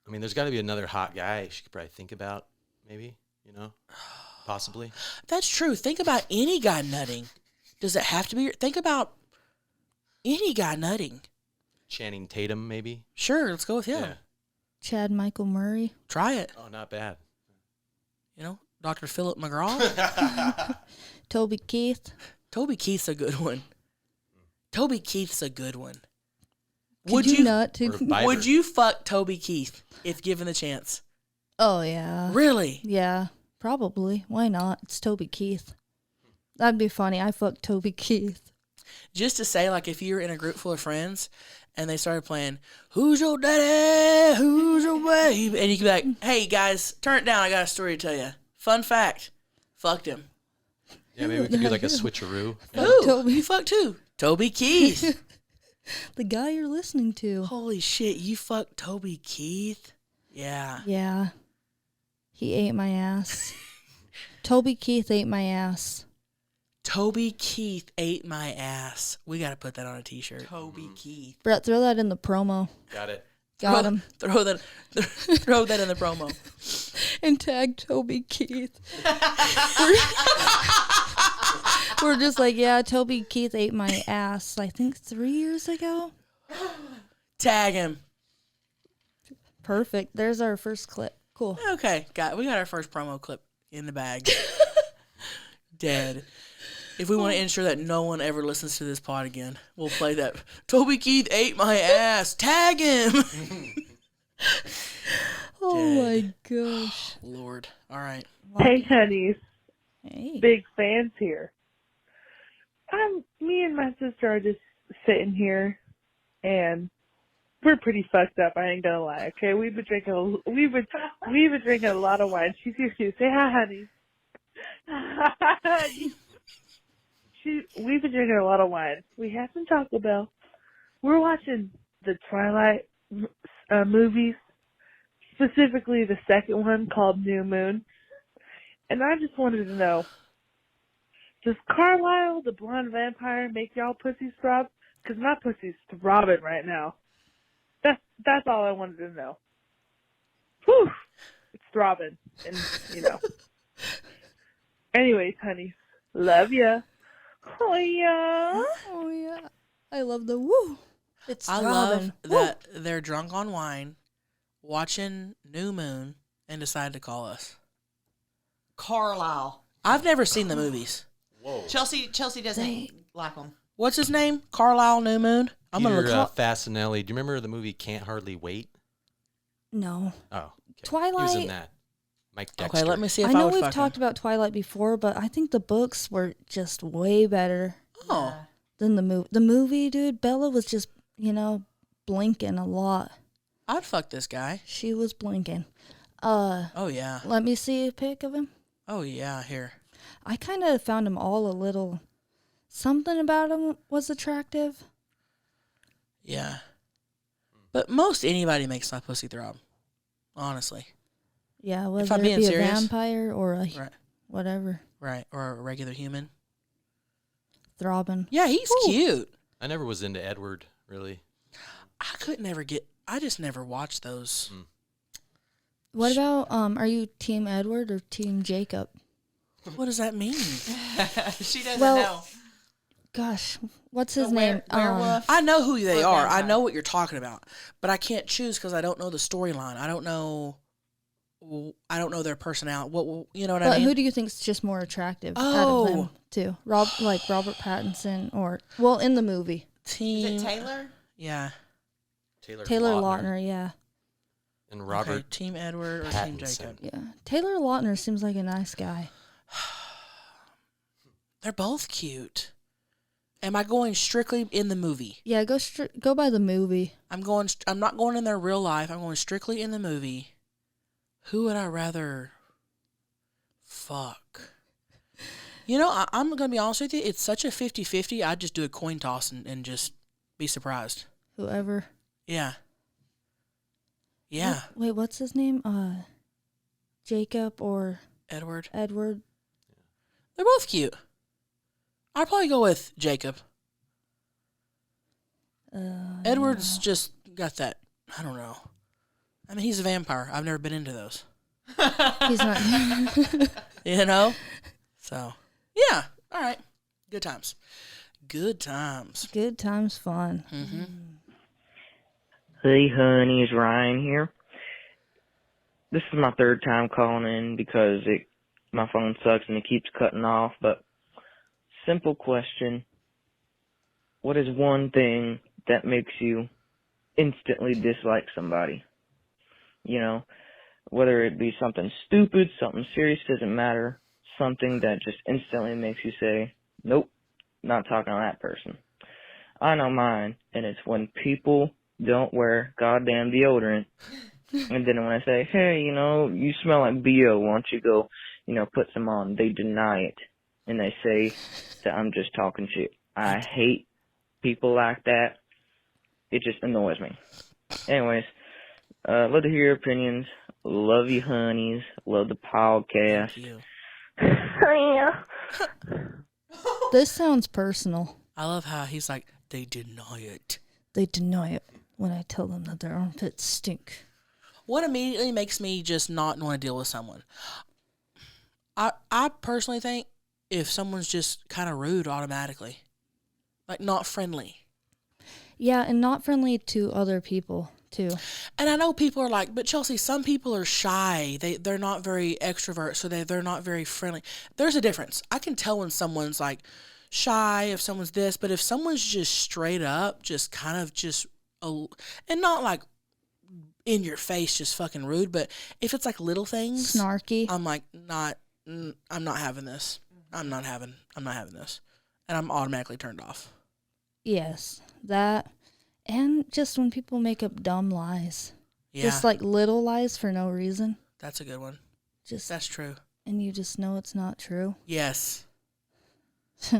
I mean, there's got to be another hot guy she could probably think about, maybe, possibly. That's true. Think about any guy nutting. Does it have to be? Think about any guy nutting. Channing Tatum, maybe? Sure, let's go with him. Yeah. Chad Michael Murray. Try it. Oh, not bad. Dr. Philip McGraw. Toby Keith. Toby Keith's a good one. Toby Keith's a good one. Would you nut to? Would you fuck Toby Keith if given the chance? Oh, yeah. Really? Yeah, probably. Why not? It's Toby Keith. That'd be funny. I fucked Toby Keith. Just to say, like, if you're in a group full of friends and they started playing, "Who's your daddy? Who's your babe?" And you could be like, "Hey, guys, turn it down. I got a story to tell you. Fun fact. Fucked him." Yeah, maybe we could do like a switcheroo. Ooh, Toby. You fucked too. Toby Keith. The guy you're listening to. Holy shit, you fucked Toby Keith? Yeah. Yeah. He ate my ass. Toby Keith ate my ass. Toby Keith ate my ass. We got to put that on a t-shirt. Toby Keith. Brett, throw that in the promo. Got it. Got him. Throw that in the promo. And tag Toby Keith. We're just like, yeah, Toby Keith ate my ass, I think 3 years ago. Tag him. Perfect. There's our first clip. Cool. Okay, we got our first promo clip in the bag. Dead. If we want to ensure that no one ever listens to this pod again, we'll play that. Toby Keith ate my ass. Tag him. Oh my gosh. Lord. All right. Hey, honeys. Hey. Big fans here. Me and my sister are just sitting here, and we're pretty fucked up. I ain't gonna lie. Okay, we've been drinking a lot of wine. She's here too. Say hi, honey. We've been drinking a lot of wine. We had some Taco Bell. We're watching the Twilight movies, specifically the second one called New Moon. And I just wanted to know, does Carlisle, the blonde vampire, make y'all pussies throb? Because my pussy's throbbing right now. That's all I wanted to know. Whew! It's throbbing. And, Anyways, honey, love ya. Oh, yeah. Oh, yeah. I love the woo. It's I throbbing. love that they're drunk on wine, watching New Moon, and decide to call us. Carlisle. I've never seen the movies. Whoa. Chelsea doesn't like them. What's his name? Carlisle New Moon? I'm going to Peter look Fasinelli. Do you remember the movie Can't Hardly Wait? No. Oh, okay. Twilight. He was in that. Mike Dexter. Okay, let me see if I I know would we've fucking... talked about Twilight before, but I think the books were just way better Oh. than the movie. The movie, dude, Bella was just, blinking a lot. I'd fuck this guy. She was blinking. Oh, yeah. Let me see a pic of him. Oh, yeah, here. I kind of found him all a little... Something about him was attractive. Yeah. But most anybody makes my pussy throb. Honestly. Yeah, If whether I'm it being be serious. a vampire or a Right. whatever. Right. Or a regular human. Throbbing. Yeah, he's cute. I never was into Edward, really. I just never watched those. What about, are you Team Edward or Team Jacob? What does that mean? She doesn't Well, know. Gosh, what's his name? Werewolf. I know who they Or are. I vampire. know what you're talking about. But I can't choose because I don't know the storyline. I don't know their personality. What you know what I But mean? who do you think's just more attractive out Oh. of them two? Like Robert Pattinson or in the movie Team. Is it Taylor? Yeah. Taylor Lautner, yeah, And Robert Okay, Team Edward or Team Pattinson. Jacob. yeah. Taylor Lautner seems like a nice guy. They're both cute. Am I going strictly in the movie? Yeah, go by the movie. I'm not going in their real life. I'm going strictly in the movie. Who would I rather fuck? I'm going to be honest with you. It's such a 50-50. I'd just do a coin toss and just be surprised. Whoever. Yeah. Yeah. Wait, what's his name? Jacob or Edward. They're both cute. I'd probably go with Jacob. Edward's just got that, I don't know. I mean, he's a vampire. I've never been into those. He's not. So, yeah. All right. Good times. Good times. Good times fun. Mm-hmm. Hey, honey, it's Ryan here. This is my third time calling in because my phone sucks and it keeps cutting off, but simple question. What is one thing that makes you instantly dislike somebody? Whether it be something stupid, something serious, doesn't matter. Something that just instantly makes you say, nope, not talking to that person. I know mine, and it's when people don't wear goddamn deodorant. And then when I say, hey, you smell like BO, why don't you go, put some on? They deny it. And they say that I'm just talking shit. I hate people like that. It just annoys me. Anyways, love to hear your opinions. Love you, honeys. Love the podcast. Thank you. This sounds personal. I love how he's like, they deny it. They deny it when I tell them that their armpits stink. What immediately makes me just not want to deal with someone? I personally think if someone's just kind of rude automatically, like not friendly. Yeah, and not friendly to other people, too. And I know people are like, but Chelsea, some people are shy. They're not very extrovert, so they're not very friendly. There's a difference. I can tell when someone's like shy, if someone's this, but if someone's just straight up, just kind of just, and not like in your face, just fucking rude, but if it's like little things, snarky, I'm like, I'm not having this. I'm not having this. And I'm automatically turned off. Yes, that, and just when people make up dumb lies. Yeah. Just like little lies for no reason. That's a good one. That's true. And you just know it's not true. Yes.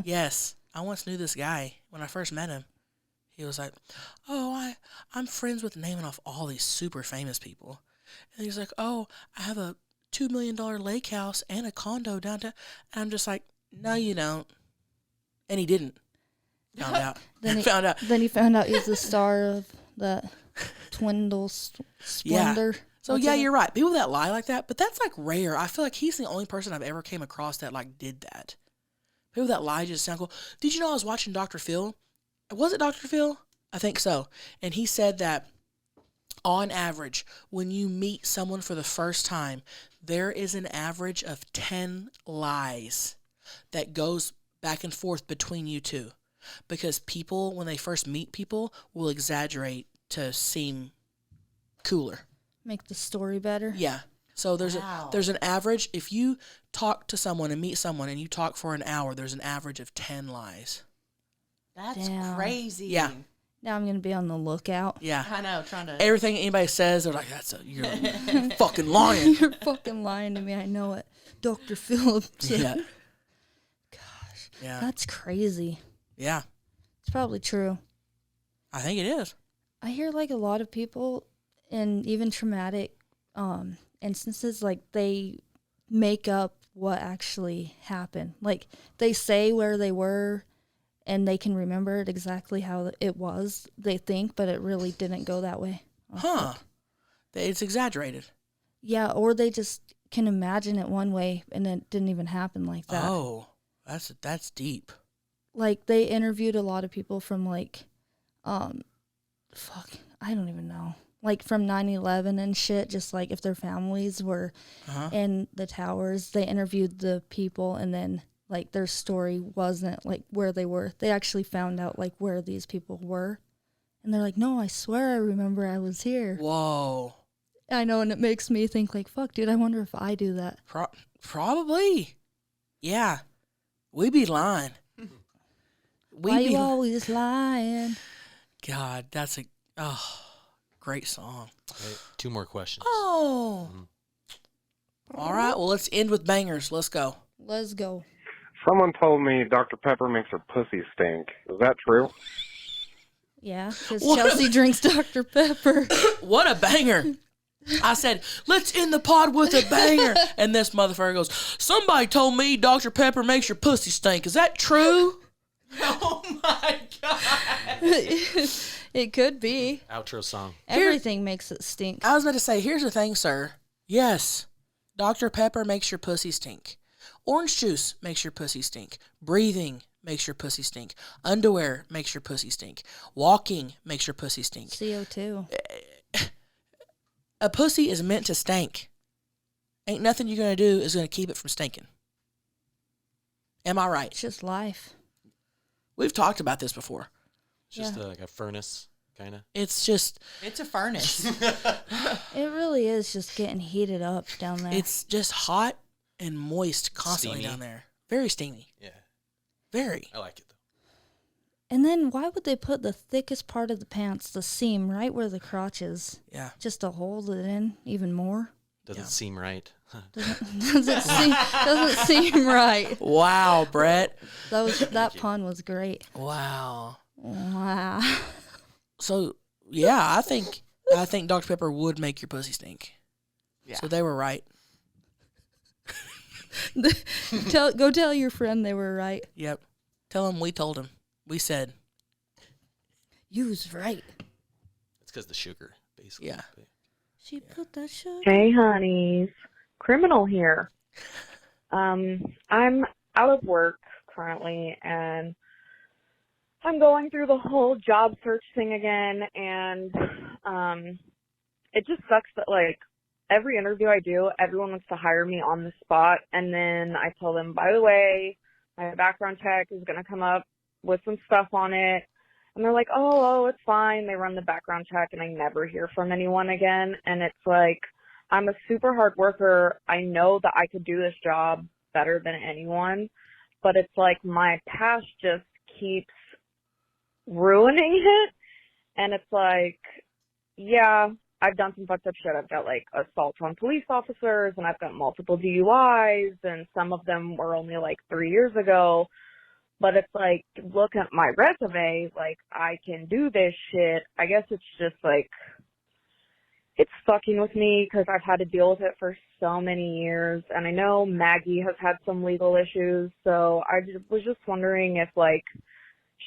Yes. I once knew this guy when I first met him. He was like, oh, I'm friends with naming off all these super famous people. And he's like, oh, I have a $2 million lake house and a condo downtown. And I'm just like, no, you don't. And he didn't. Found out. Then he found out he's the star of that Twindle Splendor. Yeah. So What's yeah, it? you're right. People that lie like that, but that's like rare. I feel like he's the only person I've ever came across that like did that. People that lie just sound cool. Did you know I was watching Dr. Phil Was it Dr. Phil? I think so. And he said that on average, when you meet someone for the first time, there is an average of 10 lies that goes back and forth between you two. Because people, when they first meet people, will exaggerate to seem cooler. Make the story better. Yeah. So there's Wow. there's an average. If you talk to someone and meet someone and you talk for an hour, there's an average of 10 lies. That's Damn. crazy. Yeah. Now I'm going to be on the lookout. Yeah. I know, trying to. Everything anybody says, they're like, you're fucking lying. You're fucking lying to me. I know it. Dr. Phillips. Yeah. Gosh. Yeah. That's crazy. Yeah. It's probably true. I think it is. I hear like a lot of people in even traumatic instances, like they make up what actually happened. Like they say where they were and they can remember it exactly how it was, they think, but it really didn't go that way. Huh. It's exaggerated. Yeah, or they just can imagine it one way and it didn't even happen like that. Oh, that's deep. Like they interviewed a lot of people from like, I don't even know. Like from 9/11 and shit, just like if their families were in the towers, they interviewed the people and then like their story wasn't like where they were. They actually found out like where these people were. And they're like, no, I swear I remember I was here. Whoa. I know, and it makes me think like, fuck, dude, I wonder if I do that. Probably. Yeah. We be lying. Why you always lying? God, that's a great song. Okay, 2 more questions. Oh. All right, well, let's end with bangers. Let's go. Let's go. Someone told me Dr. Pepper makes her pussy stink. Is that true? Yeah, because Chelcie drinks Dr. Pepper. What a banger. I said, let's end the pod with a banger. And this motherfucker goes, somebody told me Dr. Pepper makes your pussy stink. Is that true? Oh my God. It could be. Outro song. Everything makes it stink. I was about to say, here's the thing, sir. Yes, Dr. Pepper makes your pussy stink. Orange juice makes your pussy stink. Breathing makes your pussy stink. Underwear makes your pussy stink. Walking makes your pussy stink. CO2. A pussy is meant to stink. Ain't nothing you're going to do is going to keep it from stinking. Am I right? It's just life. We've talked about this before. It's just like a furnace, kind of. It's just... It's a furnace. It really is just getting heated up down there. It's just hot and moist constantly Steamy. down there. Very steamy. Yeah. Very. I like it, though. And then why would they put the thickest part of the pants, the seam, right where the crotch is? Yeah. Just to hold it in even more? Doesn't seem right. Doesn't seem right. Wow, Brett. That pun was great. Wow. Wow. So, yeah, I think Dr. Pepper would make your pussy stink. Yeah. So they were right. Go tell your friend they were right. Yep. Tell him we told him. We said. You was right. It's because the sugar, basically. Yeah. She put that sugar. Hey, honeys. Criminal here. I'm out of work currently, and I'm going through the whole job search thing again, and it just sucks that, like, every interview I do, everyone wants to hire me on the spot, and then I tell them, by the way, my background check is going to come up with some stuff on it. And they're like, oh, it's fine. They run the background check, and I never hear from anyone again. And it's like, I'm a super hard worker. I know that I could do this job better than anyone. But it's like my past just keeps ruining it. And it's like, yeah, I've done some fucked up shit. I've got, like, assaults on police officers, and I've got multiple DUIs, and some of them were only, like, 3 years ago. But it's like, look at my resume, like, I can do this shit. I guess it's just like, it's fucking with me because I've had to deal with it for so many years. And I know Maggie has had some legal issues. So I was just wondering if, like,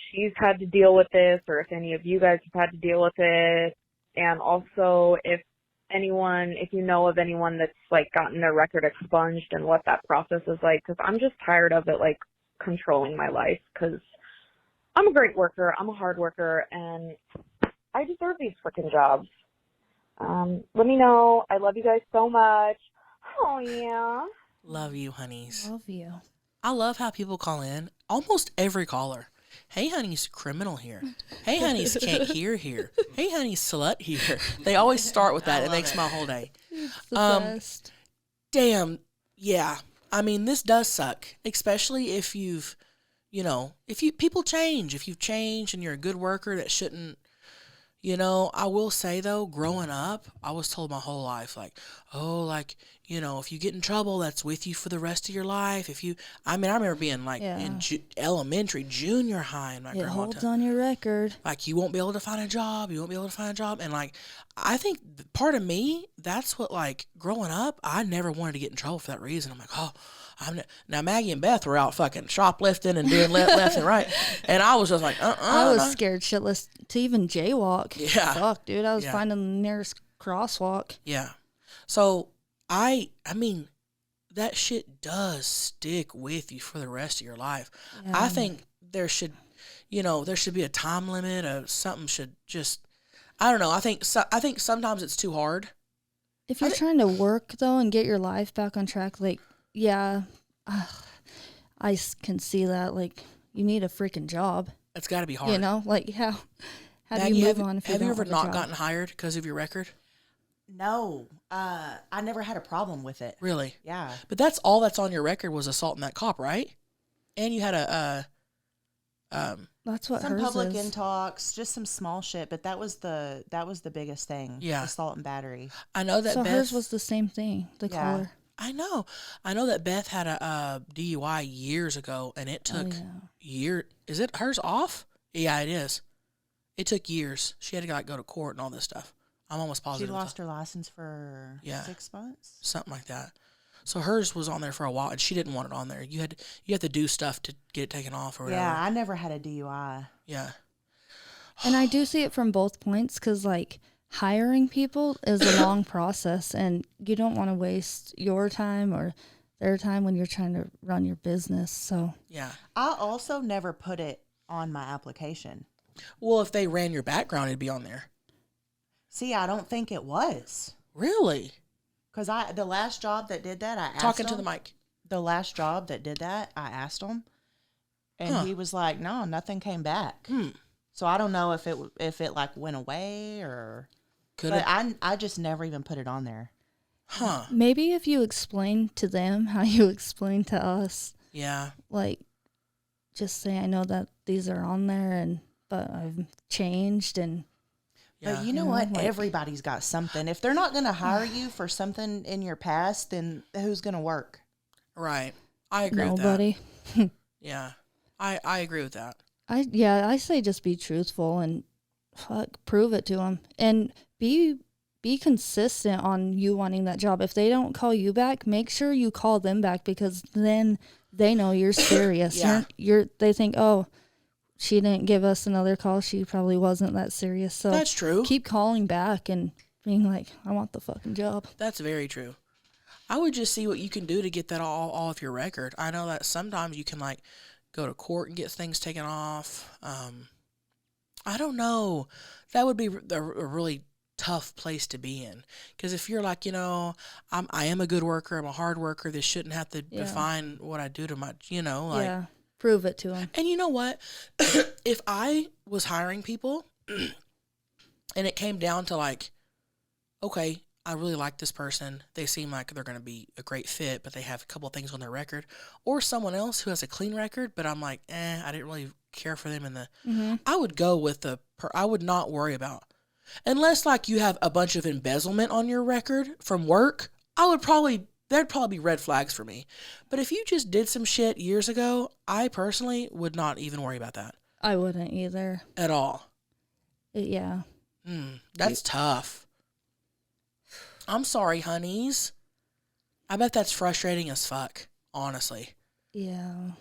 she's had to deal with this or if any of you guys have had to deal with it. And also if you know of anyone that's, like, gotten their record expunged and what that process is like. Because I'm just tired of it, like, controlling my life because I'm a great worker. I'm a hard worker, and I deserve these freaking jobs. Let me know. I love you guys so much. Oh, yeah. Love you, honeys. Love you. I love how people call in. Almost every caller. Hey, honey's criminal here. Hey, honey's can't hear here. Hey, honey's slut here. They always start with that. It makes my whole day. It's the best. Damn. Yeah. I mean, this does suck, especially if you've, people change. If you've changed and you're a good worker, that shouldn't, I will say though, growing up, I was told my whole life, if you get in trouble, that's with you for the rest of your life. I remember being in elementary, junior high, and my It grandma holds on your record. you won't be able to find a job. You won't be able to find a job. And I think part of me, that's what growing up, I never wanted to get in trouble for that reason. I'm like, now Maggie and Beth were out fucking shoplifting and doing left and right. And I was just like, I was scared shitless to even jaywalk. Yeah. Fuck, dude. I was Yeah. finding the nearest crosswalk. Yeah. So I mean, that shit does stick with you for the rest of your life. Yeah. I think there should be a time limit of something should just, I don't know. I think sometimes it's too hard. If you're trying to work, though, and get your life back on track, I can see that. You need a freaking job. It's got to be hard. How do Maggie, you move on if you have don't you ever have a not job? gotten hired because of your record? No, I never had a problem with it. Really? Yeah. But that's all that's on your record was assaulting that cop, right? And you had That's what some hers public is. in talks, just some small shit, but that was the biggest thing. Yeah. Assault and battery. I know that So Beth, hers was the same thing. The Yeah. caller. I know that Beth had a DUI years ago, and it took year. Is it hers off? Yeah, it is. It took years. She had to go to court and all this stuff. I'm almost positive. She lost her license for 6 months. Something like that. So hers was on there for a while, and she didn't want it on there. You had to do stuff to get it taken off or whatever. Yeah, I never had a DUI. Yeah. And I do see it from both points because, hiring people is a long process, and you don't want to waste your time or their time when you're trying to run your business. So Yeah. I also never put it on my application. Well, if they ran your background, it'd be on there. See, I don't think it was. Really? Because the last job that did that, I asked Talking to him. the mic. The last job that did that, I asked him, and he was like, "No, nothing came back." So I don't know if it went away or. But I just never even put it on there. Huh. maybe if you explain to them how you explain to us, Yeah. just say, I know that these are on there, but I've changed and. Yeah. But you know what? Everybody's got something. If they're not going to hire you for something in your past, then who's going to work? Right. I agree Nobody. with that. Yeah. I agree with that. I say just be truthful and prove it to them, and be consistent on you wanting that job. If they don't call you back, make sure you call them back, because then they know you're serious. Yeah. They think, oh, she didn't give us another call. She probably wasn't that serious. So That's true. Keep calling back and being like, I want the fucking job. That's very true. I would just see what you can do to get that all off your record. I know that sometimes you can go to court and get things taken off. I don't know. That would be a really tough place to be in, because if you're I am a good worker, I'm a hard worker, this shouldn't have to define what I do to my, Prove it to them. And you know what? If I was hiring people and it came down to okay, I really like this person, they seem like they're going to be a great fit, but they have a couple of things on their record, or someone else who has a clean record, but I'm I didn't really care for them I would go with I would not worry about, unless you have a bunch of embezzlement on your record from work, there'd probably be red flags for me. But if you just did some shit years ago, I personally would not even worry about that. I wouldn't either. At all. Yeah. That's tough. I'm sorry, honeys. I bet that's frustrating as fuck, honestly. Yeah.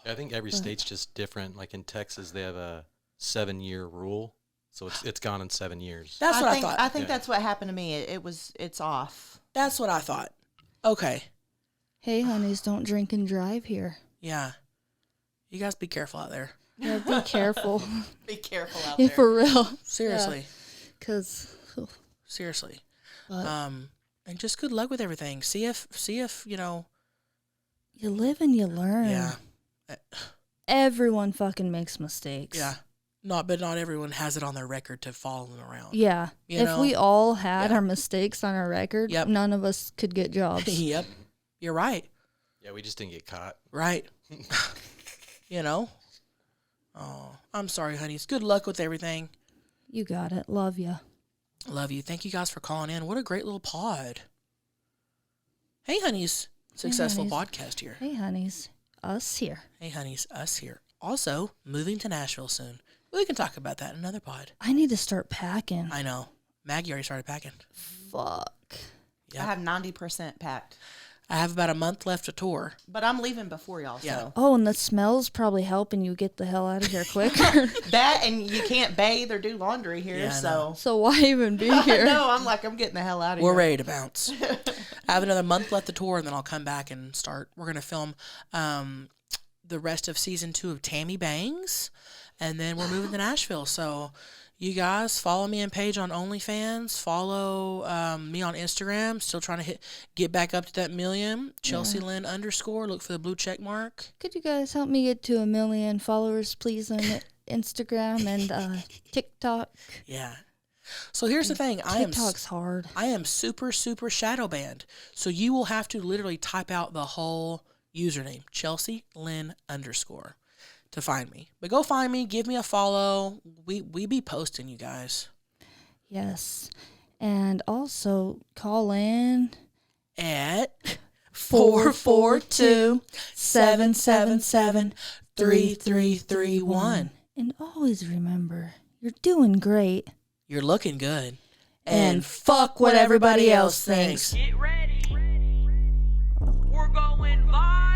I think every state's just different. Like in Texas, they have a 7-year rule. So it's gone in 7 years. That's what I thought. I think that's what happened to me. It's off. That's what I thought. Okay. Hey, honeys, don't drink and drive here. Yeah. You guys be careful out there. Yeah, be careful. Be careful out Yeah, there. for real. Seriously. Because Seriously. And just good luck with everything. See if you know. You live and you learn. Yeah. Everyone fucking makes mistakes. Yeah. But not everyone has it on their record to follow them around. Yeah. You if know? we all had our mistakes on our record, Yep. none of us could get jobs. Yep. You're right. Yeah, we just didn't get caught. Right. You know? Oh, I'm sorry, honeys. Good luck with everything. You got it. Love you. Love you. Thank you guys for calling in. What a great little pod. Hey, honeys. Successful honeys. podcast here. Hey, honeys. Us here. Hey, honeys. Us here. Also, moving to Nashville soon. We can talk about that in another pod. I need to start packing. I know. Maggie already started packing. Fuck. Yep. I have 90% packed. I have about a month left to tour. But I'm leaving before y'all, so. Oh, and the smell's probably helping you get the hell out of here quicker. That and you can't bathe or do laundry here, Yeah, I so. know. So why even be here? No, I'm getting the hell out of We're here. ready to bounce. I have another month left to tour, and then I'll come back and start. We're going to film the rest of season 2 of Tammy Bangs, and then we're moving to Nashville. So you guys follow me and Paige on OnlyFans. Follow me on Instagram. Still trying to get back up to that 1 million. Chelcie Lynn _ Look for the blue check mark. Could you guys help me get to 1 million followers, please, on Instagram and TikTok? Yeah. So here's the thing. TikTok's hard. I am super, super shadow banned. So you will have to literally type out the whole username, Chelcie Lynn _ to find me. But go find me. Give me a follow. We be posting, you guys. Yes. And also call in at 442-777-3331. And always remember, you're doing great. You're looking good. And fuck what everybody else thinks. Get ready. We're going viral.